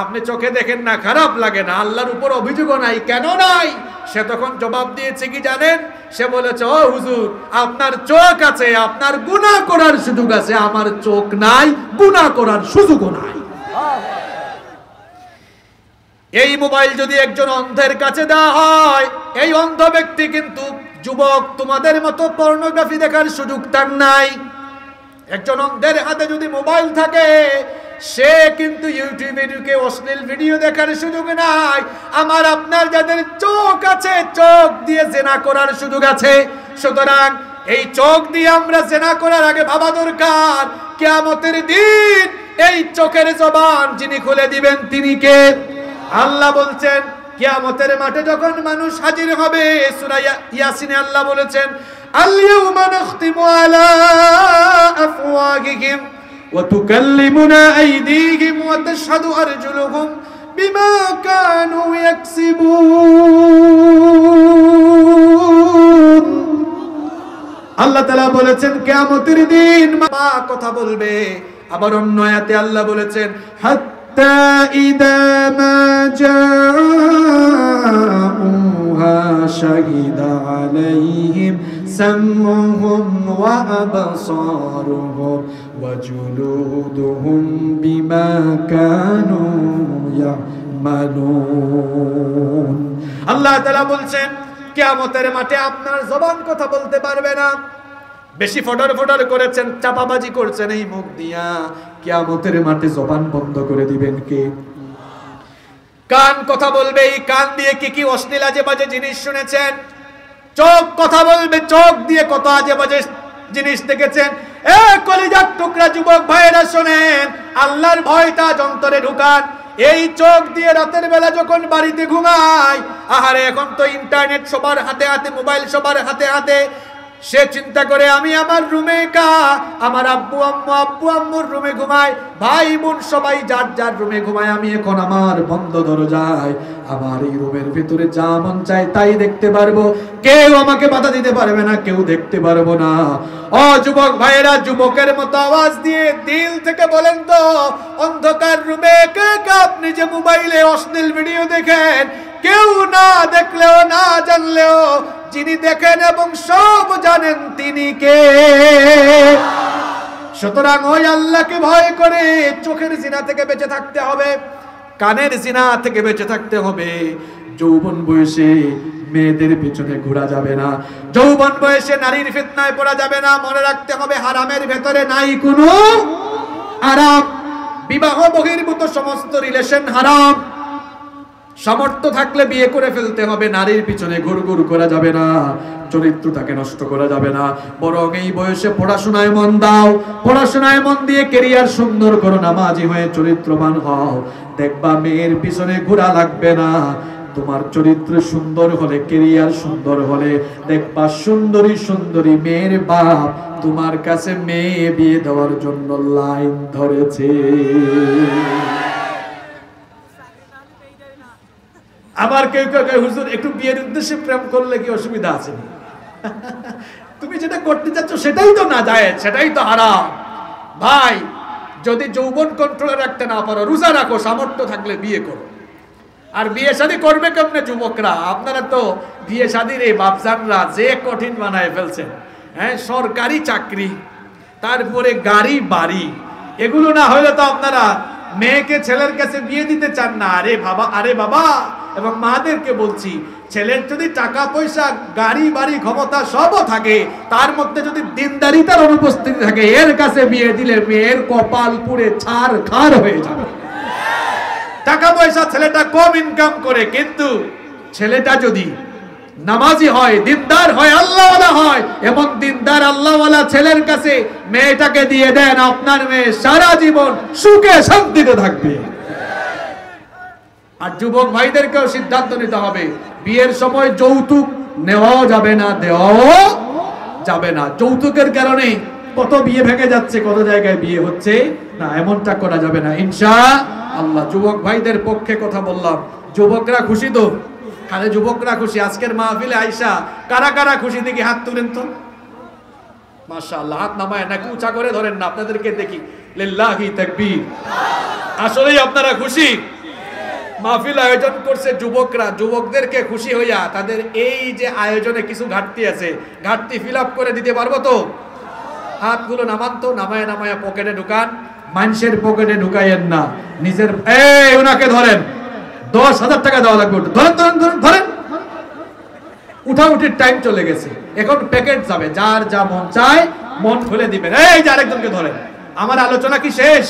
আপনি চোখে দেখেন না, খারাপ লাগে না, আল্লাহর উপর অভিযোগও নাই, কেন নাই? সে তখন জবাব দিয়েছে কি জানেন? সে বলেছে ও হুজুর আপনার চোখ আছে, আপনার গুনাহ করার সুযোগ আছে, আমার চোখ নাই, গুনাহ করার সুযোগও নাই। এই মোবাইল যদি একজন অন্ধের কাছে দেওয়া হয়, এই অন্ধ ব্যক্তি কিন্তু যুবক তোমাদের মতো পর্নোগ্রাফি দেখার সুযোগ তার নাই। একজন অন্ধের হাতে যদি মোবাইল থাকে সে কিন্তু ইউটিউবে ঢুকে অশ্লীল ভিডিও দেখার সুযোগ নাই। আমার আপনার যাদের চোখ আছে, চোখ দিয়ে জেনা করার সুযোগ আছে। সুতরাং এই চোখ দিয়ে আমরা জেনা করার আগে ভাবা দরকার কিয়ামতের দিন এই চোখের জবান যিনি খুলে দিবেন তিনি কে? আল্লাহ বলছেন কিয়ামতের মাঠে যখন মানুষ হাজির হবে, সূরা ইয়াসিনে আল্লাহ বলেছেন আল-ইয়াওমা নাখতিমু আলা আফওয়াহিহিম ওয়া তুকাল্লিমুনা আইদিহিম ওয়া তাশহাদু আরজুলুহুম বিমা কানু ইয়াকসিবুন। আল্লাহ তাআলা বলেছেন কিয়ামতের দিন মা কথা বলবে। আবার অন্য আয়াতে আল্লাহ বলেছেন হাত্তা ইযা মা জাউহা শাহিদা আলাইহিম সামউহুম ওয়া আবসারুহুম ওয়া জুলুদুহুম বিমা কানু ইয়ামালুন। আল্লাহ তাআলা বলছেন কিয়ামতের মাঠে আপনার জবান কথা বলতে পারবে না। বেশি ফটর ফটর করেছেন, চাপাবাজি করছেন এই মুখ দিয়া, কিয়ামতের মাঠে জবান বন্ধ করে দিবেন কে? কান কথা বলবে, এই কান দিয়ে কি কি অশ্লীল আজে বাজে জিনিস শুনেছেন। চোখ কথা বলবে, চোখ দিয়ে কত আজে বাজে জিনিস দেখেছেন। এ কলিজার টুকরা যুবক ভাইয়েরা শোনেন, আল্লাহর ভয়টা অন্তরে ঢুকান। এই চোখ দিয়ে রাতের বেলা যখন বাড়িতে ঘুমায়, আহারে এখন তো ইন্টারনেট সবার হাতে হাতে, মোবাইল সবার হাতে হাতে, সে চিন্তা করে আমি আমার রুমে একা, আমার আব্বু আম্মুর রুমে ঘুমায়, ভাই বোন সবাই যার যার রুমে ঘুমায়, আমি এখন আমার বন্ধ দরজায় আমার এই রুমের ভিতরে যা মন চায় তাই দেখতে পারবো, কেউ আমাকে বাধা দিতে পারবে না, কেউ দেখতে পারবো না। ও যুবক ভাইয়েরা, যুবকের মতো আওয়াজ দিয়ে দিল থেকে বলেন তো, অন্ধকার রুমে একা একা আপনি যে মোবাইলে অশ্লীল ভিডিও দেখেন, কেউ না দেখলেও না জানলেও যিনি দেখেন এবং সব জানেন তিনি কে? সুতরাং ওই আল্লাহকে ভয় করে চোখের জিনা থেকে বেঁচে থাকতে হবে, কানের জিনা থেকে বেঁচে থাকতে হবে। যৌবন বয়সে মেয়েদের পিছনে ঘোরা যাবে না। যৌবন বয়সে নারীর ফিতনায় পড়া যাবে না। মনে রাখতে হবে হারামের ভেতরে নাই কোনো আরাম। বিবাহ বহির্ভূত সমস্ত রিলেশন হারাম। সামর্থ্য থাকলে বিয়ে করে ফেলতে হবে, নারীর পিছনে ঘুরঘুর করা যাবে না, চরিত্রটাকে নষ্ট করা যাবে না। বরং এই বয়সে পড়াশোনায় মন দাও, পড়াশোনায় মন দিয়ে ক্যারিয়ার সুন্দর করো, নামাজি হয়ে চরিত্রবান হও। দেখবা মেয়ের পিছনে ঘোরা লাগবে না। তোমার চরিত্র সুন্দর হলে, ক্যারিয়ার সুন্দর হলে, দেখবা সুন্দরী সুন্দরী মেয়ের বাপ তোমার কাছে মেয়ে বিয়ে দেওয়ার জন্য লাইন ধরেছে। আবার কেউ কেউ হুজুর একটু বিয়ের উদ্দেশ্যে প্রেম করলে কি অসুবিধা আছে? তুমি যেটা করতে চাচ্ছ সেটাই তো না যায়, সেটাই তো হারাম। ভাই, যদি যৌবন কন্ট্রোলে রাখতে না পারো, রোজা রাখো, সামর্থ্য থাকলে বিয়ে করো। আর বিয়ে শাদী করবে কেমনে যুবকরা? আপনারা তো বিয়ে শাদীর এই বাপজানরা যে কঠিন বানায় ফেলছেন। হ্যাঁ, সরকারি চাকরি, তারপরে গাড়ি বাড়ি, এগুলো না হলে তো আপনারা মেয়েকে ছেলের কাছে বিয়ে দিতে চান না। আরে বাবা এবং মাদেরকে বলছি, ছেলের যদি টাকা পয়সা গাড়ি বাড়ি ক্ষমতা সবও থাকে, তার মধ্যে যদি দিনদারিতার অনুপস্থিতি থাকে, এর কাছে বিয়ে দিলে মেয়ের কপাল পুড়ে ছাড় খাড় হয়ে যাবে। টাকা পয়সা ছেলেটা কম ইনকাম করে, কিন্তু ছেলেটা যদি নামাজি হয়, দিনদার হয়, আল্লাহওয়ালা হয়, এবং দিনদার আল্লাহওয়ালা ছেলের কাছে মেয়েটাকে দিয়ে দেন, আপনার মেয়ে সারা জীবন সুখে শান্তিতে থাকবে। আর যুবক ভাইদেরকেও সিদ্ধান্ত নিতে হবে, বিয়ের সময় যৌতুক নেওয়াও যাবে না, দেওয়াও যাবে না। যৌতুকের কারণে কত বিয়ে ভেঙে যাচ্ছে, কত জায়গায় বিয়ে হচ্ছে না, এমনটা করা যাবে না ইনশাআল্লাহ। যুবক ভাইদের পক্ষে কথা বললাম। যুবকরা খুশি তো? খালি যুবকরা খুশি? আজকের মাহফিলে আইসা কারা কারা খুশি দেখি হাত তুলেন তো। মাশাআল্লাহ, হাত নামায় নাকি উঁচা করে ধরেন না, আপনাদেরকে দেখি। লিল্লাহি তাকবীর। আসলেই আপনারা খুশি? মাহফিল আয়োজন করছে যুবকরা, যুবকদেরকে খুশি হইয়া তাদের এই যে আয়োজনে কিছু ঘাটতি আছে, ঘাটতি ফিল আপ করে দিতে পারবো তো? হাতগুলো নামান তো, নামায় নামায় পকেটে ঢুকান। মানুষের পকেটে ঢুকাইয়েন না, নিজের। এই ওনাকে ধরেন, 10,000 টাকা দেওয়া লাগবে। ধরেন ধরেন ধরেন ধরেন। উঠাউঠির টাইম চলে গেছে, এখন প্যাকেট যাবে, যার যা মন চায় মন খুলে দিবেন। এই যে আরেকজনকে ধরেন। আমার আলোচনা কি শেষ?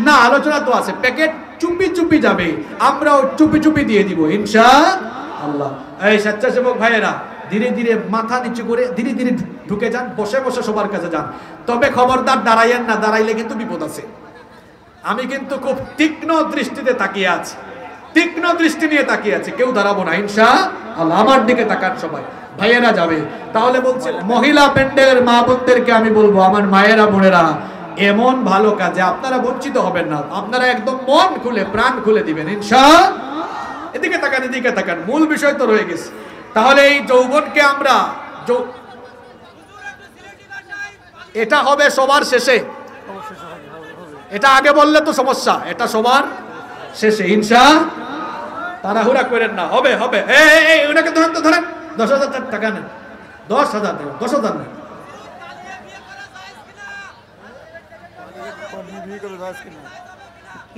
না, আলোচনা তো আছে। প্যাকেট চুপি চুপি যাবে, আমরাও চুপি চুপি দিয়ে দিব ইনশাআল্লাহ। এই স্বেচ্ছাসেবক ভাইয়েরা, ধীরে ধীরে মাথা নিচু করে ধীরে ধীরে ঢুকে যান, বসে বসে সবার কাছে যান। তবে খবরদার দাঁড়াইয়েন না, দাঁড়াইলে কিন্তু বিপদ আছে। আমি কিন্তু খুব তীক্ষ্ণ দৃষ্টিতে তাকিয়ে আছি, তীক্ষ্ণ দৃষ্টি নিয়ে তাকিয়ে আছে। কেউ দাঁড়াবো না ইনশাআল্লাহ। আমার দিকে তাকান সবাই, ভাইয়েরা যাবে। তাহলে বলছি, মহিলা প্যান্ডেলের মা বোনদেরকে আমি বলবো, আমার মায়েরা বোনেরা, এমন ভালো কাজে আপনারা বঞ্চিত হবেন না। আপনারা একদম মন খুলে প্রাণ খুলে দিবেন ইনশাআল্লাহ। এদিকে তাকান, এদিকে তাকান, মূল বিষয় তো রয়ে গেছে। তাহলে এই যৌবনকে আমরা, এটা হবে সবার শেষে, এটা আগে বললে তো সমস্যা, এটা সবার শেষে ইনশাআল্লাহ। তাড়াহুড়া করেন না, হবে হবে। এই ওনাকে ধরেন তো, ধরেন। 10,000 টাকা নেন, 10,000 টাকা, 10,000 নেন।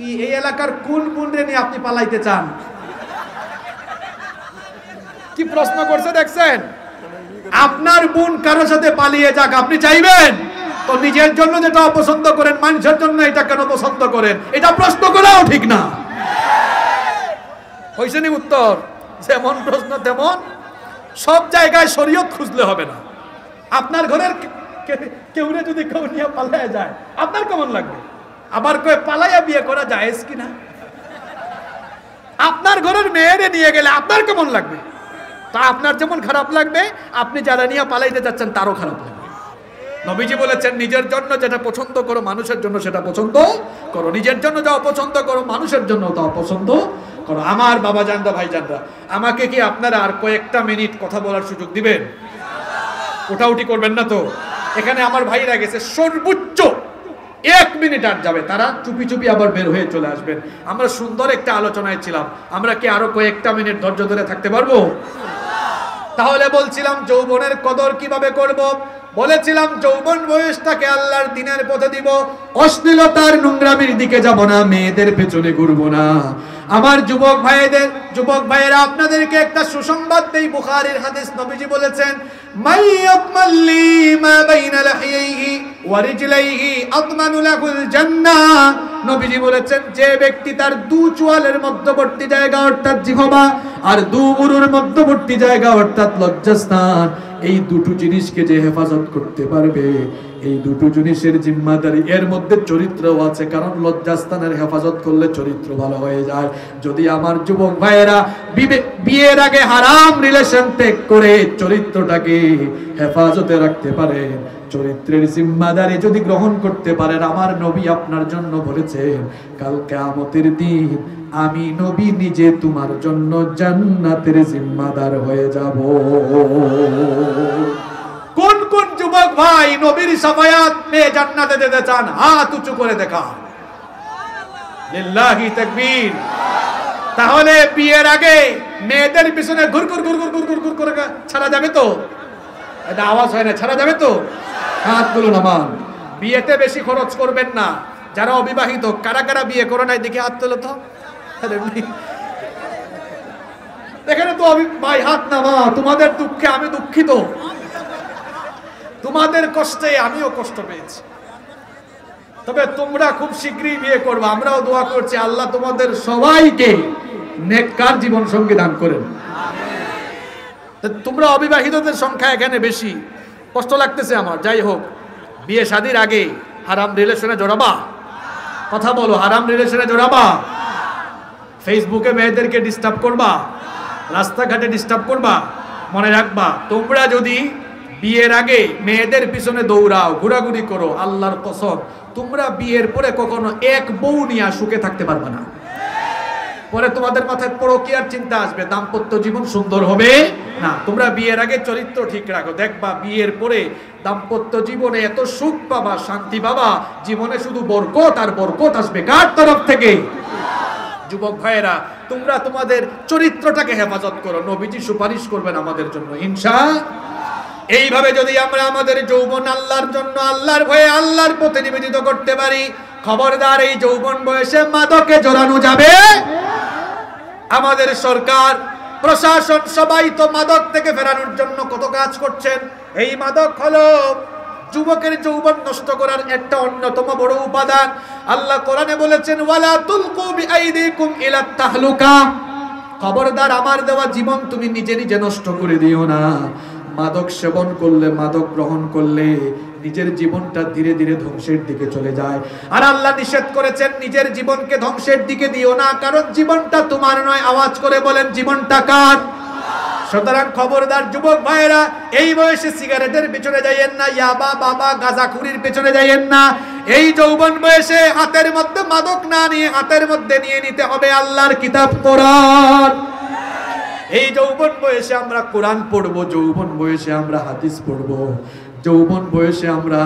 এই এলাকার কোন বোনরে নিয়ে আপনি পালাইতে চান? কি প্রশ্ন করছে দেখছেন? আপনার বোন কারোর সাথে পালিয়ে যাক, আপনি চাইবেন? তো নিজের জন্য যেটা অপছন্দ করেন, মানুষের জন্য এটা কেন পছন্দ করেন? এটা প্রশ্ন করাও ঠিক না। হইছে নি উত্তর? যেমন প্রশ্ন তেমন। সব জায়গায় শরীয়ত খুঁজলে হবে না। আপনার ঘরের কেউরে যদি কেউ নিয়ে পালাইয়া যায়, আপনার কেমন লাগবে? আবার কয়ে পালাইয়া বিয়ে করা জায়েজ কিনা? আপনার ঘরের মেয়েরে নিয়ে গেলে আপনার কেমন লাগবে? তা আপনার যেমন খারাপ লাগবে, আপনি যারা নিয়ে পালাইতে যাচ্ছেন তারও খারাপ লাগবে। নবীজি বলেছেন, নিজের জন্য যেটা পছন্দ করো, মানুষের জন্য সেটা পছন্দ করো। নিজের জন্য যা অপছন্দ করো, মানুষের জন্য তা অপছন্দ করো। আমার বাবা জানরা, ভাই জানরা, আমাকে কি আপনারা আর কয়েকটা মিনিট কথা বলার সুযোগ দিবেন? ওঠাউঠি করবেন না তো? এখানে আমার ভাইরা গেছে, সর্বোচ্চ 1 মিনিট আর যাবে, তারা চুপি চুপি আবার বের হয়ে চলে আসবেন। আমরা সুন্দর একটা আলোচনায় ছিলাম, আমরা কি আরো কয়েকটা মিনিট ধৈর্য ধরে থাকতে পারবো? তাহলে বলছিলাম যৌবনের কদর কিভাবে করব। বলেছিলাম যৌবন বয়সটাকে আল্লাহর দ্বীনের পথে দিব, অশ্লীলতার নোংরামির দিকে যাব না, মেয়েদের পেছনে ঘুরবো না। আমার যুবক ভাইয়েরা আপনাদেরকে একটা সুসংবাদ দেই। বুখারীর হাদিস, নবীজি বলেছেন মাইয়াতমাল্লি মা বাইনা লাহিয়াইহি ওয়া রিজলাইহি আদমানু লাহুল জান্নাহ। নবীজি বলেছেন যে ব্যক্তি তার দু চোয়ালের মধ্যবর্তী জায়গা অর্থাৎ জিহবা আর দু উরুর মধ্যবর্তী জায়গা অর্থাৎ লজ্জাস্থান, এই দুটো জিনিসকে যে হেফাজত করতে পারবে, এই দুটো জিনিসের জিম্মাদারি, এর মধ্যে চরিত্রও আছে, কারণ লজ্জাস্থানের হেফাজত করলে চরিত্র ভালো হয়ে যায়। যদি আমার যুবক ভাইয়েরা বিয়ের আগে হারাম রিলেশন ত্যাগ করে চরিত্রটাকে হেফাজতে রাখতে পারে, চরিত্রের জিম্মাদারি যদি গ্রহণ করতে পারেন, আমার নবী আপনার জন্য বলেছেন কাল কিয়ামতের দিন আমি নবী নিজে তোমার জন্য জান্নাতের জিম্মাদার হয়ে যাব। কোন কোন যুবক ভাই নবীর শাফায়াত পেয়ে জান্নাতে যেতে চান? হাত উঁচু করে দেখা। লিল্লাহি তাকবীর। তাহলে বিয়ের আগে মেয়েদের পিছনে ঘুর ঘুর ঘুর ঘুর ঘুর ঘুর ঘুর করে ছাড়া যাবে তো? এটা আওয়াজ হয় না, ছাড়া যাবে তো? হাতগুলো নামান। বিয়েতে বেশি খরচ করবেন না। যারা অবিবাহিত, কারা কারা বিয়ে করে নাই দেখে হাত তোলো তো। এখানে তো ভাই হাত নামা। তোমাদের দুঃখে আমি দুঃখিত, তোমাদের কষ্টে আমিও কষ্ট পেয়েছি। তবে তোমরা খুব শীঘ্রই বিয়ে করবে, আমরাও দোয়া করছি আল্লাহ তোমাদের সবাইকে নেককার জীবন সঙ্গী দান করেন। তোমরা অবিবাহিতদের সংখ্যা এখানে বেশি, কষ্ট লাগতেছে আমার। যাই হোক, বিয়ে শাদীর আগে হারাম রিলেশনে জড়াবা? কথা বলো, হারাম রিলেশনে জড়াবা? ফেসবুকে মেয়েদেরকে ডিস্টার্ব করবা, রাস্তাঘাটে ডিস্টার্ব করবা? মনে রাখবা, তোমরা যদি বিয়ের আগে মেয়েদের পিছনে দৌড়াও, ঘোরাঘুরি করো, আল্লাহর কসম তোমরা বিয়ের পরে কখনো এক বউ নিয়ে সুখে থাকতে পারবে না। পরে তোমাদের মাথায় পরকীয়ার চিন্তা আসবে, দাম্পত্য জীবন সুন্দর হবে না। তোমরা বিয়ের আগে চরিত্র ঠিক রাখো, দেখবা বিয়ের পরে দাম্পত্য জীবনে এত সুখ পাবা, শান্তি পাবা, জীবনে শুধু বরকত আর বরকত আসবে। কার তরফ থেকে? যুবক ভাইয়েরা, তোমরা তোমাদের চরিত্রটাকে হেফাজত করো, নবীজি সুপারিশ করবেন আমাদের জন্য ইনশাআল্লাহ। এইভাবে যদি আমরা আমাদের যৌবন আল্লাহর জন্য, আল্লাহর ভয়ে, আল্লাহর পথে নিবেদিত করতে পারি, খবরদার এই যৌবন বয়সে মাদকে জড়ানো যাবে। আমাদের সরকার, প্রশাসন সবাই তো মাদক থেকে ফেরানোর জন্য কত কাজ করছেন। এই মাদক হলো যুবকের যৌবন নষ্ট করার একটা অন্যতম বড় উপাদান। আল্লাহ কোরআনে বলেছেন ওয়ালা তুলকু বিআইদিকুম ইলাত তাহলুকা। খবরদার আমার দেওয়া জীবন তুমি নিজে নিজে নষ্ট করে দিও না। মাদক সেবন করলে, মাদক গ্রহণ করলে নিজের জীবনটা ধীরে ধীরে ধ্বংসের দিকে চলে যায়। আর আল্লাহ নিষেধ করেছেন নিজের জীবনকে ধ্বংসের দিকে দিও না, কারণ জীবনটা তোমার নয়। আওয়াজ করে বলেন, জীবনটা কার? সুতরাং খবরদার যুবক ভাইয়েরা, এই বয়সে সিগারেটের পিছনে যাইয়েন না, ইয়াবা বাবা গাঁজাখুরির পিছনে যাইয়েন না। এই যৌবন বয়সে হাতের মধ্যে মাদক না নিয়ে হাতের মধ্যে নিয়ে নিতে হবে আল্লাহর কিতাব কোরআন। এই যৌবন বয়সে আমরা কোরআন পড়বো, যৌবন বয়সে আমরা হাদিস পড়বো, যৌবন বয়সে আমরা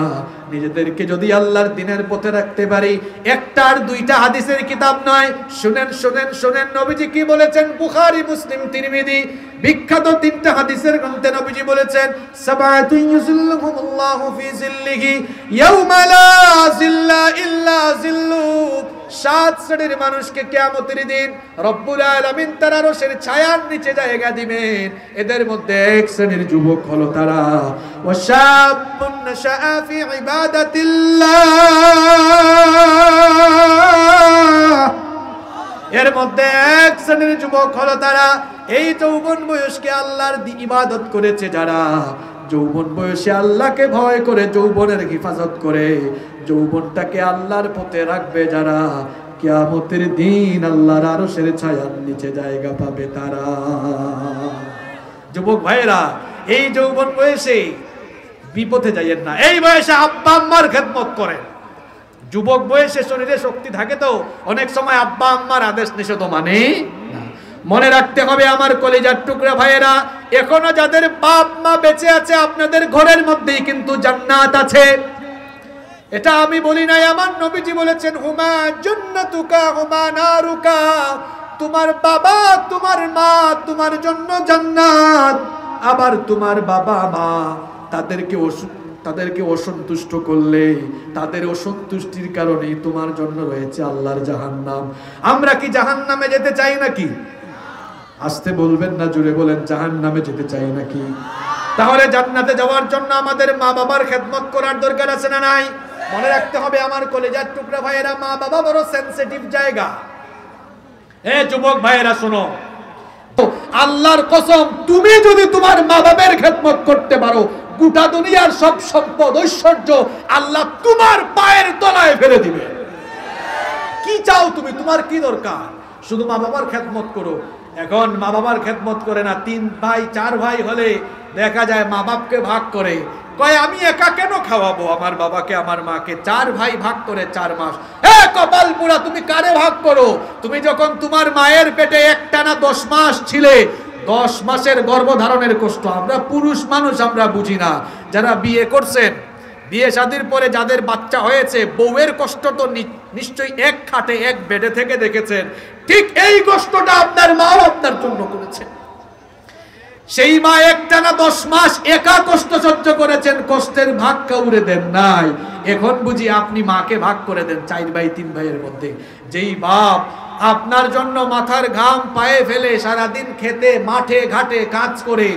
নিজেদেরকে যদি আল্লাহর দিনের পথে রাখতে পারি। একটা আর দুইটা হাদিসের কিতাব নয়, শুনেন শুনেন শুনেন নবীজি কি বলেছেন। বুখারী, মুসলিম, তিরমিজি বিখ্যাত তিনটা হাদিসের গ্রন্থে নবীজি বলেছেন সাবাতুন ইউযিল্লুহুমুল্লাহু ফি জিল্লিহি ইয়াওমা লা জিল্লা ইল্লা জিল্লু। 7 শ্রেণীর মানুষকে কিয়ামতের দিন রব্বুল আলামিন তার আরশের ছায়ার নিচে জায়গা দিবেন। এদের মধ্যে এক শ্রেণীর যুবক হলো তারা ওয়াশাবুন নাশাআ ফি ইবাদাতিল্লাহ। এর মধ্যে এক শ্রেণীর যুবক হলো তারা এই যৌবন বয়সকে আল্লাহর ইবাদত করেছে যারা, যৌবন বয়সে আল্লাহকে ভয় করে যৌবনের হেফাজত করে, যৌবনটাকে আল্লাহর পথে রাখবে যারা, কিয়ামতের দিন আল্লাহর আরশের ছায়ার নিচে জায়গা পাবে তারা। যুবক ভাইরা, এই যৌবন বয়সে বিপথে যাইয়েন না। এই বয়সে আব্বা আম্মার খেদমত করেন। যুবক বয়সে শরীরে শক্তি থাকে তো অনেক সময় আব্বা আম্মার আদেশ নিষেধ মানে না। মনে রাখতে হবে আমার কলিজার টুকরা ভাইয়েরা, এখনো যাদের বাপ মা বেঁচে আছে আপনাদের ঘরের মধ্যেই কিন্তু জান্নাত আছে। এটা আমি বলি নাই, আমার নবীজি বলেছেন হুমা জান্নাতুকা হুমা নারুকা। তোমার বাবা তোমার মা তোমার জন্য জান্নাত, আবার তোমার বাবা মা তাদেরকে তাদেরকে অসন্তুষ্ট করলে তাদের অসন্তুষ্টির কারণে তোমার জন্য রয়েছে আল্লাহর জাহান্নাম। আমরা কি জাহান্নামে যেতে চাই নাকি? আসতে বলবেন না, জোরে বলেন, জাহান্নামে যেতে চাই নাকি? তাহলে জান্নাতে যাওয়ার জন্য আমাদের মা বাবার খেদমত করার দরকার আছে না নাই? মনে রাখতে হবে আমার কলেজার টুকরা ভাইয়েরা, মা বাবা বড় সেনসিটিভ জায়গা। যুবক ভাইয়েরা শোনো, আল্লাহর কসম, তুমি যদি তোমার মা বাবার খেদমত করতে পারো, গোটা দুনিয়ার সব সম্পদ ঐশ্বর্য আল্লাহ তোমার পায়ের তলায় ফেলে দিবে। কি চাও তুমি? তোমার কি দরকার? শুধু মা বাবার খেদমত করো। এখন মা বাবার খেদমত করে না, 3 ভাই 4 ভাই হলে দেখা যায় মা বাপকে ভাগ করে, কয় আমি একা কেন খাওয়াবো আমার বাবাকে আমার মাকে? 4 ভাই ভাগ করে 4 মাস। কপাল পুরা, তুমি কারে ভাগ করো? তুমি যখন তোমার মায়ের পেটে একটানা 10 মাস ছিলে, 10 মাসের গর্ভধারণের কষ্ট আমরা পুরুষ মানুষ আমরা বুঝি না। যারা বিয়ে করছেন, বিয়ে শাদীর পরে যাদের বাচ্চা হয়েছে, বউয়ের কষ্ট তো নিশ্চয়ই এক খাটে এক বেডে থেকে দেখেছেন। ঠিক এই কষ্টটা আপনার মাও আপনার জন্য করেছে। সেই মা একটানা 10 মাস একা কষ্ট সহ্য করেছেন, কষ্টের ভাগ কাউরে দেন নাই। এখন বুঝি আপনি মাকে ভাগ করে দেন 4 ভাই 3 ভাইয়ের মধ্যে। যেই বাপ আপনার জন্য মাথার ঘাম পায়ে ফেলে সারাদিন খেতে মাঠে ঘাটে কাজ করে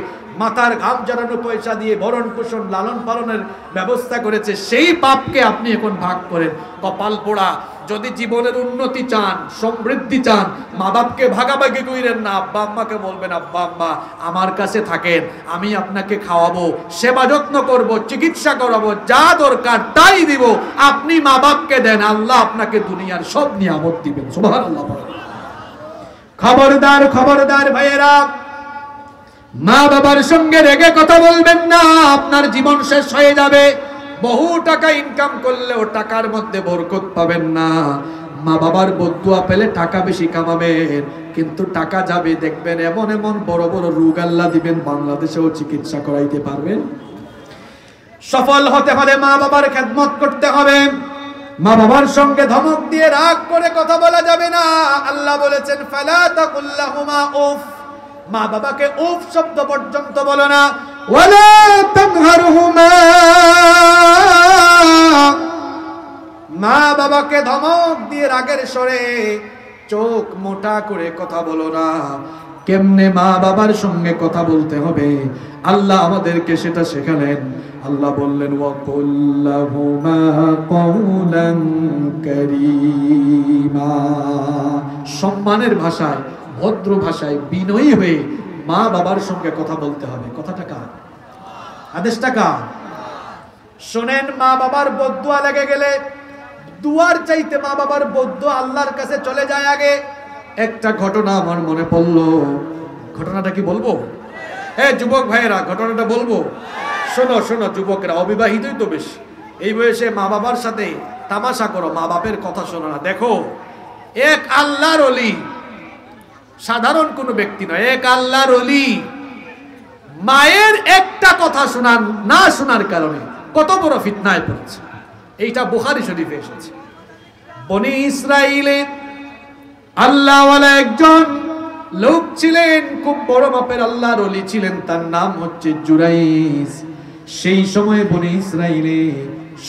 মাথার ঘাম জড়ানো পয়সা দিয়ে ভরণ পোষণ লালন পালনের ব্যবস্থা করেছে, সেই বাপকে আপনি এখন ভাগ করেন। কপাল পোড়া। যদি জীবনের উন্নতি চান, সমৃদ্ধি চান, মা বাপকে ভাগাভাগি কইরেন না। আব্বা আম্মাকে বলবেন, আব্বা আম্মা আমার কাছে থাকেন, আমি আপনাকে খাওয়াবো, সেবা যত্ন করব, চিকিৎসা করাবো, যা দরকার তাই দিব। আপনি মা বাপকে দেন, আল্লাহ আপনাকে দুনিয়ার সব নিয়ামত দিবেন। সুবহানাল্লাহ। খবরদার খবরদার ভাইয়েরা, মা বাবার সঙ্গে রেগে কথা বলবেন না, আপনার জীবন শেষ হয়ে যাবে। বহু টাকা ইনকাম করলেও টাকার মধ্যে বরকত পাবেন না। মা বাবার বদুয়া পেলে টাকা বেশি কামাবেন, কিন্তু টাকা যাবে, দেখবেন এমন এমন বড় বড় রোগ আল্লাহ দিবেন, বাংলাদেশেও চিকিৎসা করাইতে পারবেন। সফল হতে হলে মা বাবার খেদমত করতে হবে। মা বাবার সঙ্গে ধমক দিয়ে রাগ করে কথা বলা যাবে না। আল্লাহ বলেছেন, ফালা তাকুল লাহুমা উফ, মা বাবাকে উফ শব্দ পর্যন্ত বলো না। ওয়ালা তানহারহুমা, মা বাবাকে ধমক দিয়ে রাগের স্বরে চোখ মোটা করে কথা বলো না। কেমনে মা বাবার সঙ্গে কথা বলতে হবে আল্লাহ আমাদেরকে সেটা শেখালেন। আল্লাহ বললেন, ওয়াকুল লাহুমা কওলান কারীমা, সম্মানের ভাষায়, ভদ্র ভাষায়, বিনয়ী হয়ে মা বাবার সঙ্গে কথা বলতে হবে। কথাটা কার? আদেশটা কার? শোনেন, মা বাবার বদদুয়া লেগে গেলে দুয়ার চাইতে মা বাবার বদদুয়া আল্লাহর কাছে চলে যায় আগে। একটা ঘটনা আমার মনে পড়লো, ঘটনাটা কি বলবো? যুবক ভাইয়েরা, ঘটনাটা বলবো? শোনো শোনো যুবকরা, অবিবাহিতই তো বেশি, এই বয়সে মা বাবার সাথে তামাশা করো, মা বাপের কথা শোনো না। দেখো, এক আল্লাহর ওলি, সাধারণ কোনো ব্যক্তি নয়, এক আল্লাহর ওলি মায়ের একটা কথা শোনার না শোনার কারণে কত বড় ফিতনায় পড়েছে। এইটা বুখারী শরীফে এসেছে। বনি ইসরাইলে আল্লাহওয়ালা একজন লোক ছিলেন, খুব বড় মাপের আল্লাহর ওলি ছিলেন, তার নাম হচ্ছে জুরাইজ। সেই সময় বনি ইসরাইলে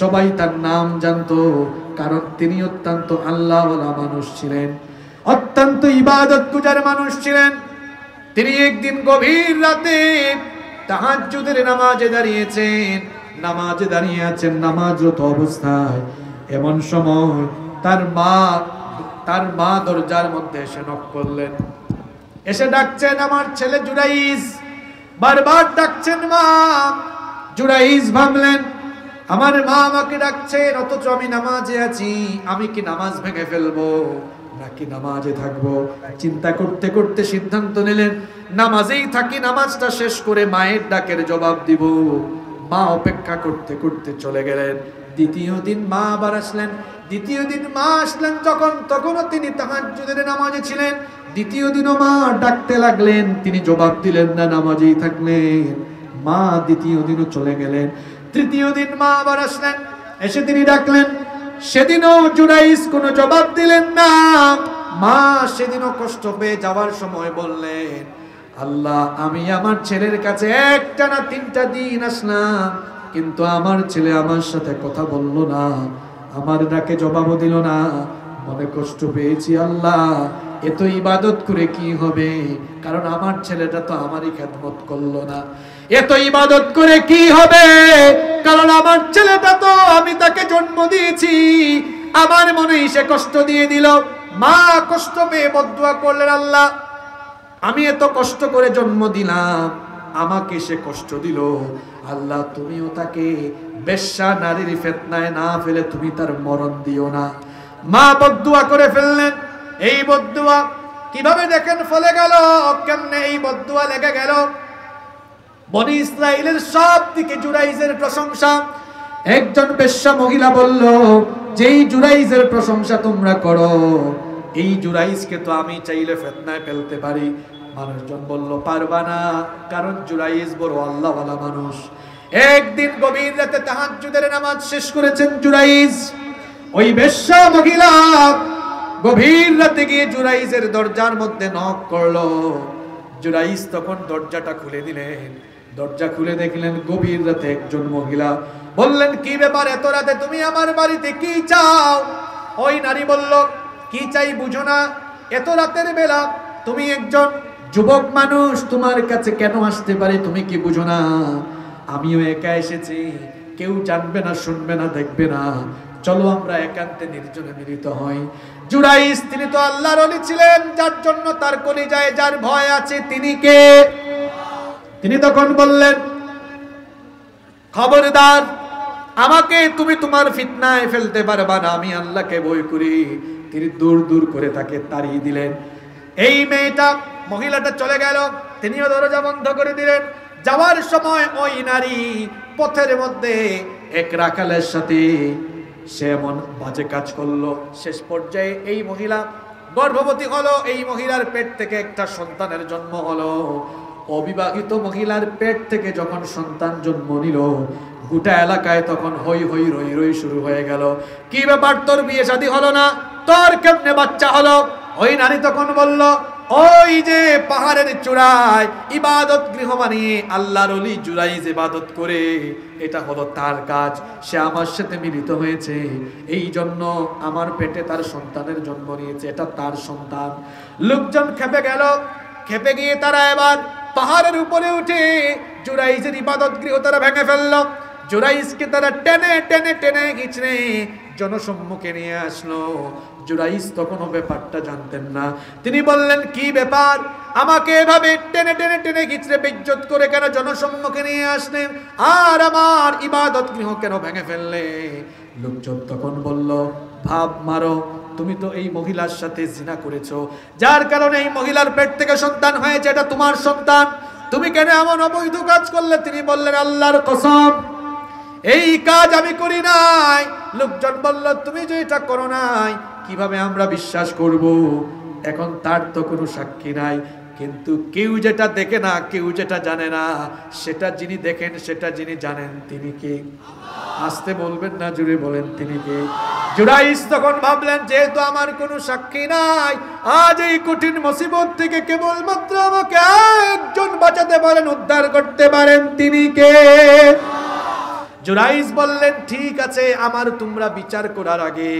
সবাই তার নাম জানতো, কারণ তিনি অত্যন্ত আল্লাহওয়ালা মানুষ ছিলেন, অত্যন্ত ইবাদত গুজার মানুষ ছিলেন। তিনি একদিন গভীর রাতে তাহাজ্জুদের নামাজে দাঁড়িয়েছেন, নামাজে দাঁড়িয়ে আছেন নামাজরত অবস্থায়। এমন সময় তার মা দরজার মধ্যে এসে নক করলেন, এসে ডাকছেন, আমার ছেলে জুরাইজ, বারবার ডাকছেন মা। জুরাইজ ভাবলেন, আমার মা আমাকে ডাকছেন, অথচ আমি নামাজে আছি, আমি কি নামাজ ভেঙে ফেলবো নাকি নামাজে থাকবো? চিন্তা করতে করতে সিদ্ধান্ত নিলেন, নামাজেই থাকি, নামাজটা শেষ করে মায়ের ডাকের জবাব দিব। মা অপেক্ষা করতে করতে চলে গেলেন। দ্বিতীয় দিন মা আবার আসলেন। দ্বিতীয় দিন মা আসলেন যখন, তখনও তিনি তাহাজ্জুদের নামাজে ছিলেন। দ্বিতীয় দিনও মা ডাকতে লাগলেন, তিনি জবাব দিলেন না, নামাজেই থাকলেন। মা দ্বিতীয় দিনও চলে গেলেন। তৃতীয় দিন মা আবার আসলেন, এসে তিনি ডাকলেন। সেদিনও জুরাইজ কোনো জবাব দিলেন না। মা সেদিনও কষ্ট পেয়ে যাওয়ার সময় বললেন, আল্লাহ, আমি আমার ছেলের কাছে একটানা 3টা দিন আসলাম, কিন্তু আমার ছেলে আমার সাথে কথা বলল না, আমার ডাকে জবাবও দিল না, মনে কষ্ট পেয়েছি আল্লাহ। এত ইবাদত করে কি হবে, কারণ আমার ছেলেটা তো আমারই খেদমত করলো না। এত ইবাদত করে কি হবে, কারণ আমার ছেলেটা তো আমি তাকে জন্ম দিয়েছি, আমার মনে সে কষ্ট দিয়ে দিল। মা কষ্ট পেয়ে বদদুয়া করলেন, আল্লাহ আমি এত কষ্ট করে জন্ম দিলাম, আমাকে সে কষ্ট দিল, আল্লাহ তুমিও তাকে বেশ্যা নারীর ফিতনায় না ফেলে তুমি তার মরণ দিও না। মা বদদুয়া করে ফেললেন। এই বদদুয়া কিভাবে দেখেন ফলে গেল, কেমনে এই বদদুয়া লেগে গেল। বনি ইসরাইলের সব দিকে জুরাইজের প্রশংসা। একজন বেশ্যা মহিলা বলল, যেই জুরাইজের প্রশংসা তোমরা করো, এই জুরাইজকে তো আমি চাইলে ফিতনায় ফেলতে পারি। মানুষজন বলল, পারবা না, কারণ জুরাইজ বড় আল্লাহওয়ালা মানুষ। একদিন গভীর রাতে তাহাজ্জুদের নামাজ শেষ করেছেন জুরাইজ। ওই বেশ্যা মহিলা গভীর রাতে গিয়ে জুরাইজের দরজার মধ্যে নক করলো। জুরাইজ তখন দরজাটা খুলে দিলেন। দরজা খুলে দেখলেন গভীর রাতে একজন মহিলা। বললেন, কি ব্যাপার, এত রাতে তুমি আমার বাড়িতে কি চাও? ওই নারী বলল, কি চাই বুঝো না? এত রাতের বেলা তুমি একজন যুবক মানুষ, তোমার কাছে কেন আসতে পারি তুমি কি বুঝো না? আমিও একা এসেছি, কেউ জানবে না, শুনবে না, দেখবে না, চলো আমরা একান্তে নির্জনে মিলিত হই। জুরাইজ তিনি তো আল্লাহর ওলি ছিলেন, যার জন্য তার কলিজায় যার ভয় আছে তিনি কে? তিনি তখন বললেন, খবরদার, আমাকে তুমি তোমার ফিতনায় ফেলতে পারবা না, আমি আল্লাহকে ভয় করি। তিনি দূর দূর করে তাকে তাড়িয়ে দিলেন। এই মেয়েটা মহিলাটা চলে গেল, তিনিও দরজা বন্ধ করে দিলেন। যাওয়ার সময় ওই নারী পথের মধ্যে এক রাখালের সাথে সে এমন বাজে কাজ করলো। শেষ পর্যায়ে এই মহিলা গর্ভবতী হলো। এই মহিলার পেট থেকে একটা সন্তানের জন্ম হলো। অবিবাহিত মহিলার পেট থেকে যখন সন্তান জন্ম নিল, গোটা এলাকায় তখন হই হই রই রই শুরু হয়ে গেল। কি ব্যাপার, তোর বিয়ে শাদী হলো না, তোর কেমনে বাচ্চা হলো? ওই নারী তখন বলল, ওই যে পাহাড়ের চূড়ায় ইবাদত গৃহ বানিয়ে আল্লাহর ওলি জুরাইজ ইবাদত করে, এটা হলো তার কাজ। সে আমার সাথে মিলিত হয়েছে, এই জন্য আমার পেটে তার সন্তানের জন্ম নিয়েছে, এটা তার সন্তান। লোকজন খেপে গেল। খেপে গিয়ে তারা এবার পাহাড়ের উপরে উঠে জুরাইজের ইবাদত গৃহ তারা ভেঙে ফেলল। জুরাইজকে তারা টেনে টেনে টেনে গিছড়ে জনসম্মুখে নিয়ে আসলো। জুরাইজ তখনও ব্যাপারটা জানতেন না। তিনি বললেন, কি ব্যাপার, আমাকে এভাবে টেনে টেনে টেনে গিছড়ে বেইজ্জত করে কেন জনসম্মুখে নিয়ে আসলেন, আর আমার ইবাদত গৃহ কেন ভেঙে ফেললে? লোকজন তখন বলল, ভাব মারো, তুমি তো এই মহিলার সাথে জিনা করেছো, যার কারণে এই মহিলার পেট থেকে সন্তান হয়েছে, এটা তোমার সন্তান, তুমি কেন এমন অবৈধ কাজ করলে? তিনি বললেন, আল্লাহর কসম, এই কাজ আমি করি নাই। লোকজন বলল, তুমি যে এটা করো নাই, কিভাবে আমরা বিশ্বাস করব? এখন তার তো কোনো সাক্ষী নাই। কিন্তু কেউ যেটা দেখে না, কেউ যেটা জানে না, সেটা যিনি দেখেন, সেটা যিনি জানেন, তিনি কে? আসতে বলবেন না, জুড়ে বলেন, তিনি কে? জুরাইজ তখন ভাবলেন, যেহেতু আমার কোনো সাক্ষী নাই, আজ এই কঠিন মুসিবত থেকে কেবলমাত্র আমাকে একজন বাঁচাতে পারেন, উদ্ধার করতে পারেন, তিনি কে? জুরাইজ বললেন, ঠিক আছে, আমার তোমরা বিচার করার আগে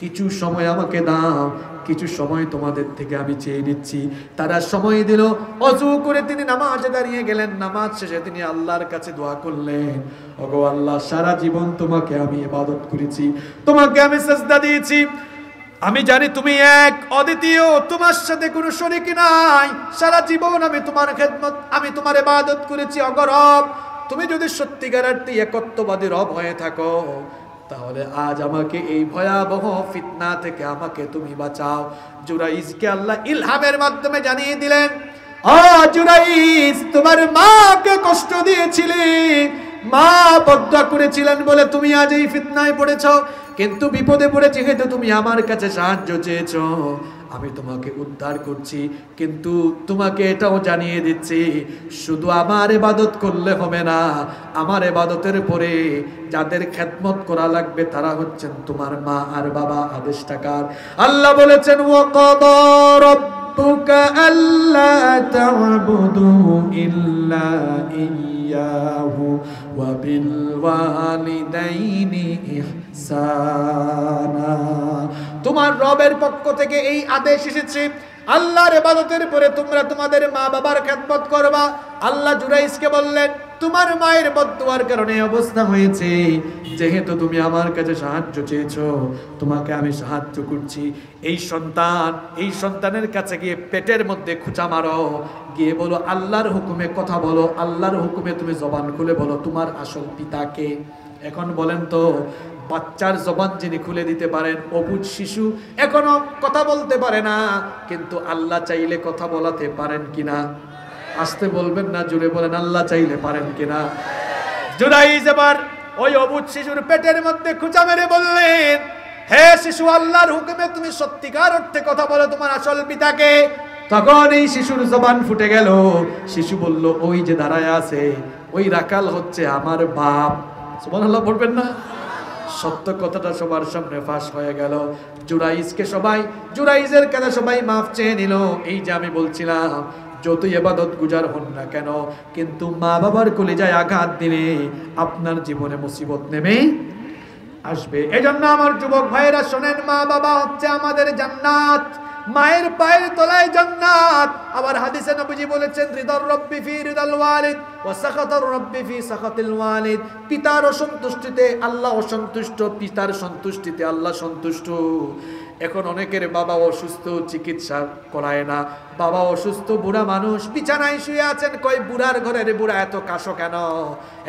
কিছু সময় আমাকে দাও, কিছু সময় তোমাদের থেকে আমি চেয়ে নিচ্ছি। তারা সময় দিল। ওযু করে তিনি নামাজে দাঁড়িয়ে গেলেন। নামাজ শেষে তিনি আল্লাহর কাছে দোয়া করলেন, ওগো আল্লাহ, সারা জীবন তোমাকে আমি ইবাদত করেছি, তোমাকে আমি সিজদা দিয়েছি, আমি জানি তুমি এক, অদ্বিতীয়, তোমার সাথে কোনো শরীক নাই। সারা জীবন আমি তোমার খেদমত, আমি তোমার ইবাদত করেছি। ওগো রব, তুমি যদি সত্যিকারের একত্ববাদী রব হয়ে থাকো, তাহলে আজ আমাকে এই ভয়াবহ ফিতনা থেকে আমাকে তুমি বাঁচাও। জুরাইজকে আল্লাহ ইলহামের মাধ্যমে জানিয়ে দিলেন, ও জুরাইজ, তোমার মাকে কষ্ট দিয়েছিলে, মা বদদুয়া করেছিলেন বলে তুমি আজ এই ফিতনায় পড়েছো, কিন্তু বিপদে পড়ে যেহেতু তুমি আমার কাছে সাহায্য চেয়েছো, আমি তোমাকে উদ্ধার করছি। কিন্তু তোমাকে এটাও জানিয়ে দিচ্ছি, শুধু আমার ইবাদত করলে হবে না, আমার ইবাদতের পরে যাদের খেদমত করা লাগবে তারা হচ্ছেন তোমার মা আর বাবা। আদেশটাকার আল্লাহ বলেছেন, ওয়াকাদা রাব্বুকা আল্লা তা'বুদু ইল্লা ইয়্যাহু ওয়া বিল ওয়ালিদাইনি ইহসানা। তোমার রবের পক্ষ থেকে এই আদেশ এসেছে, আল্লাহর ইবাদতের পরে তোমরা তোমাদের মা বাবার খেদমত করবা। আল্লাহ জুরাইজকে বললেন, তোমার মায়ের বদদুয়ার কারণে অবস্থা হয়েছে, যেহেতু তুমি আমার কাছে সাহায্য চেয়েছো, তোমাকে আমি সাহায্য করছি। এই সন্তানের কাছে গিয়ে পেটের মধ্যে খুঁচা মারো, গিয়ে বলো আল্লাহর হুকুমে কথা বলো, আল্লাহর হুকুমে তুমি জবান খুলে বলো তোমার আসল পিতাকে। এখন বলেন তো, বাচ্চার জবান যিনি খুলে দিতে পারেন, অবুঝ শিশু এখনো কথা বলতে পারে না, কিন্তু আল্লাহ চাইলে কথা বলাতে পারেন কিনা? আসতে বলবেন না, জুড়ে বলেন আল্লাহ চাইলে পারেন কিনা? জুরাইজ এবার ওই অবুঝ শিশুর পেটের মধ্যে খুঁচা মেরে বললেন, হে শিশু, আল্লাহর হুকুমে তুমি সত্যিকার অর্থে কথা বলো তোমার আসল পিতাকে। তখন এই শিশুর জবান ফুটে গেল। শিশু বলল, ওই যে দাঁড়ায় আছে ওই রাখাল হচ্ছে আমার বাপ। সুবহানাল্লাহ বলবেন না? সত্য কথাটা সবার সামনে ফাঁস হয়ে গেল। জুরাইজের কাছে সবাই মাফ চেয়ে নিল। এই যে আমি বলছিলাম, যতই ইবাদত গুজার হন না কেন, কিন্তু মা বাবার কলিজায় আঘাত দিলে আপনার জীবনে মুসিবত নেমে আসবে। এজন্য আমার যুবক ভাইরা শোনেন, মা বাবা হচ্ছে আমাদের জান্নাত, মায়ের পায়ের তলায় জান্নাত। আবার হাদিসে নবীজি বলেছেন, রিদার রব্বি ফি রিদাল ওয়ালিদ ওয়া সাখাতার রব্বি ফি সাখাতিল ওয়ালিদ। পিতার অসন্তুষ্টিতে আল্লাহ অসন্তুষ্ট, পিতার সন্তুষ্টিতে আল্লাহ সন্তুষ্ট। এখন অনেকের বাবা অসুস্থ, চিকিৎসা করায় না। বাবা অসুস্থ, বুড়া মানুষ বিছানায় শুয়ে আছেন, কই বুড়ার ঘরের বুড়া এত কাশো কেন?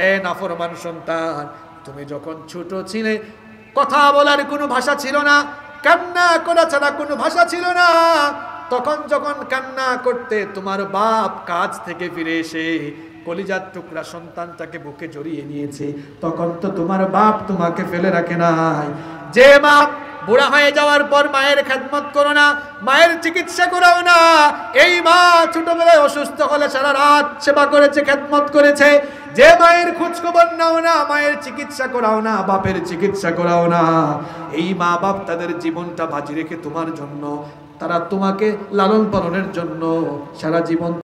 এ নাফরমান সন্তান, তুমি যখন ছোট ছিলে কথা বলার কোনো ভাষা ছিল না, কান্না করা ছাড়া কোনো ভাষা ছিল না। তখন যখন কান্না করতে তোমার বাপ কাজ থেকে ফিরে এসে কলিজার টুকরা সন্তানটাকে বুকে জড়িয়ে নিয়েছে, তখন তো তোমার বাপ তোমাকে ফেলে রাখে নাই। যে মা বুড়া হয়ে যাওয়ার পর মায়ের খেদমত করো না, মায়ের চিকিৎসা করাও না, এই মা ছোটবেলায় অসুস্থ হলে সারা রাত সেবা করেছে, খেদমত করেছে, যে মায়ের খোঁজ খবর নাও না, মায়ের চিকিৎসা করাও না, বাপের চিকিৎসা করাও না, এই মা বাপ তাদের জীবনটা বাজি রেখে তোমার জন্য, তারা তোমাকে লালন পালনের জন্য সারা জীবন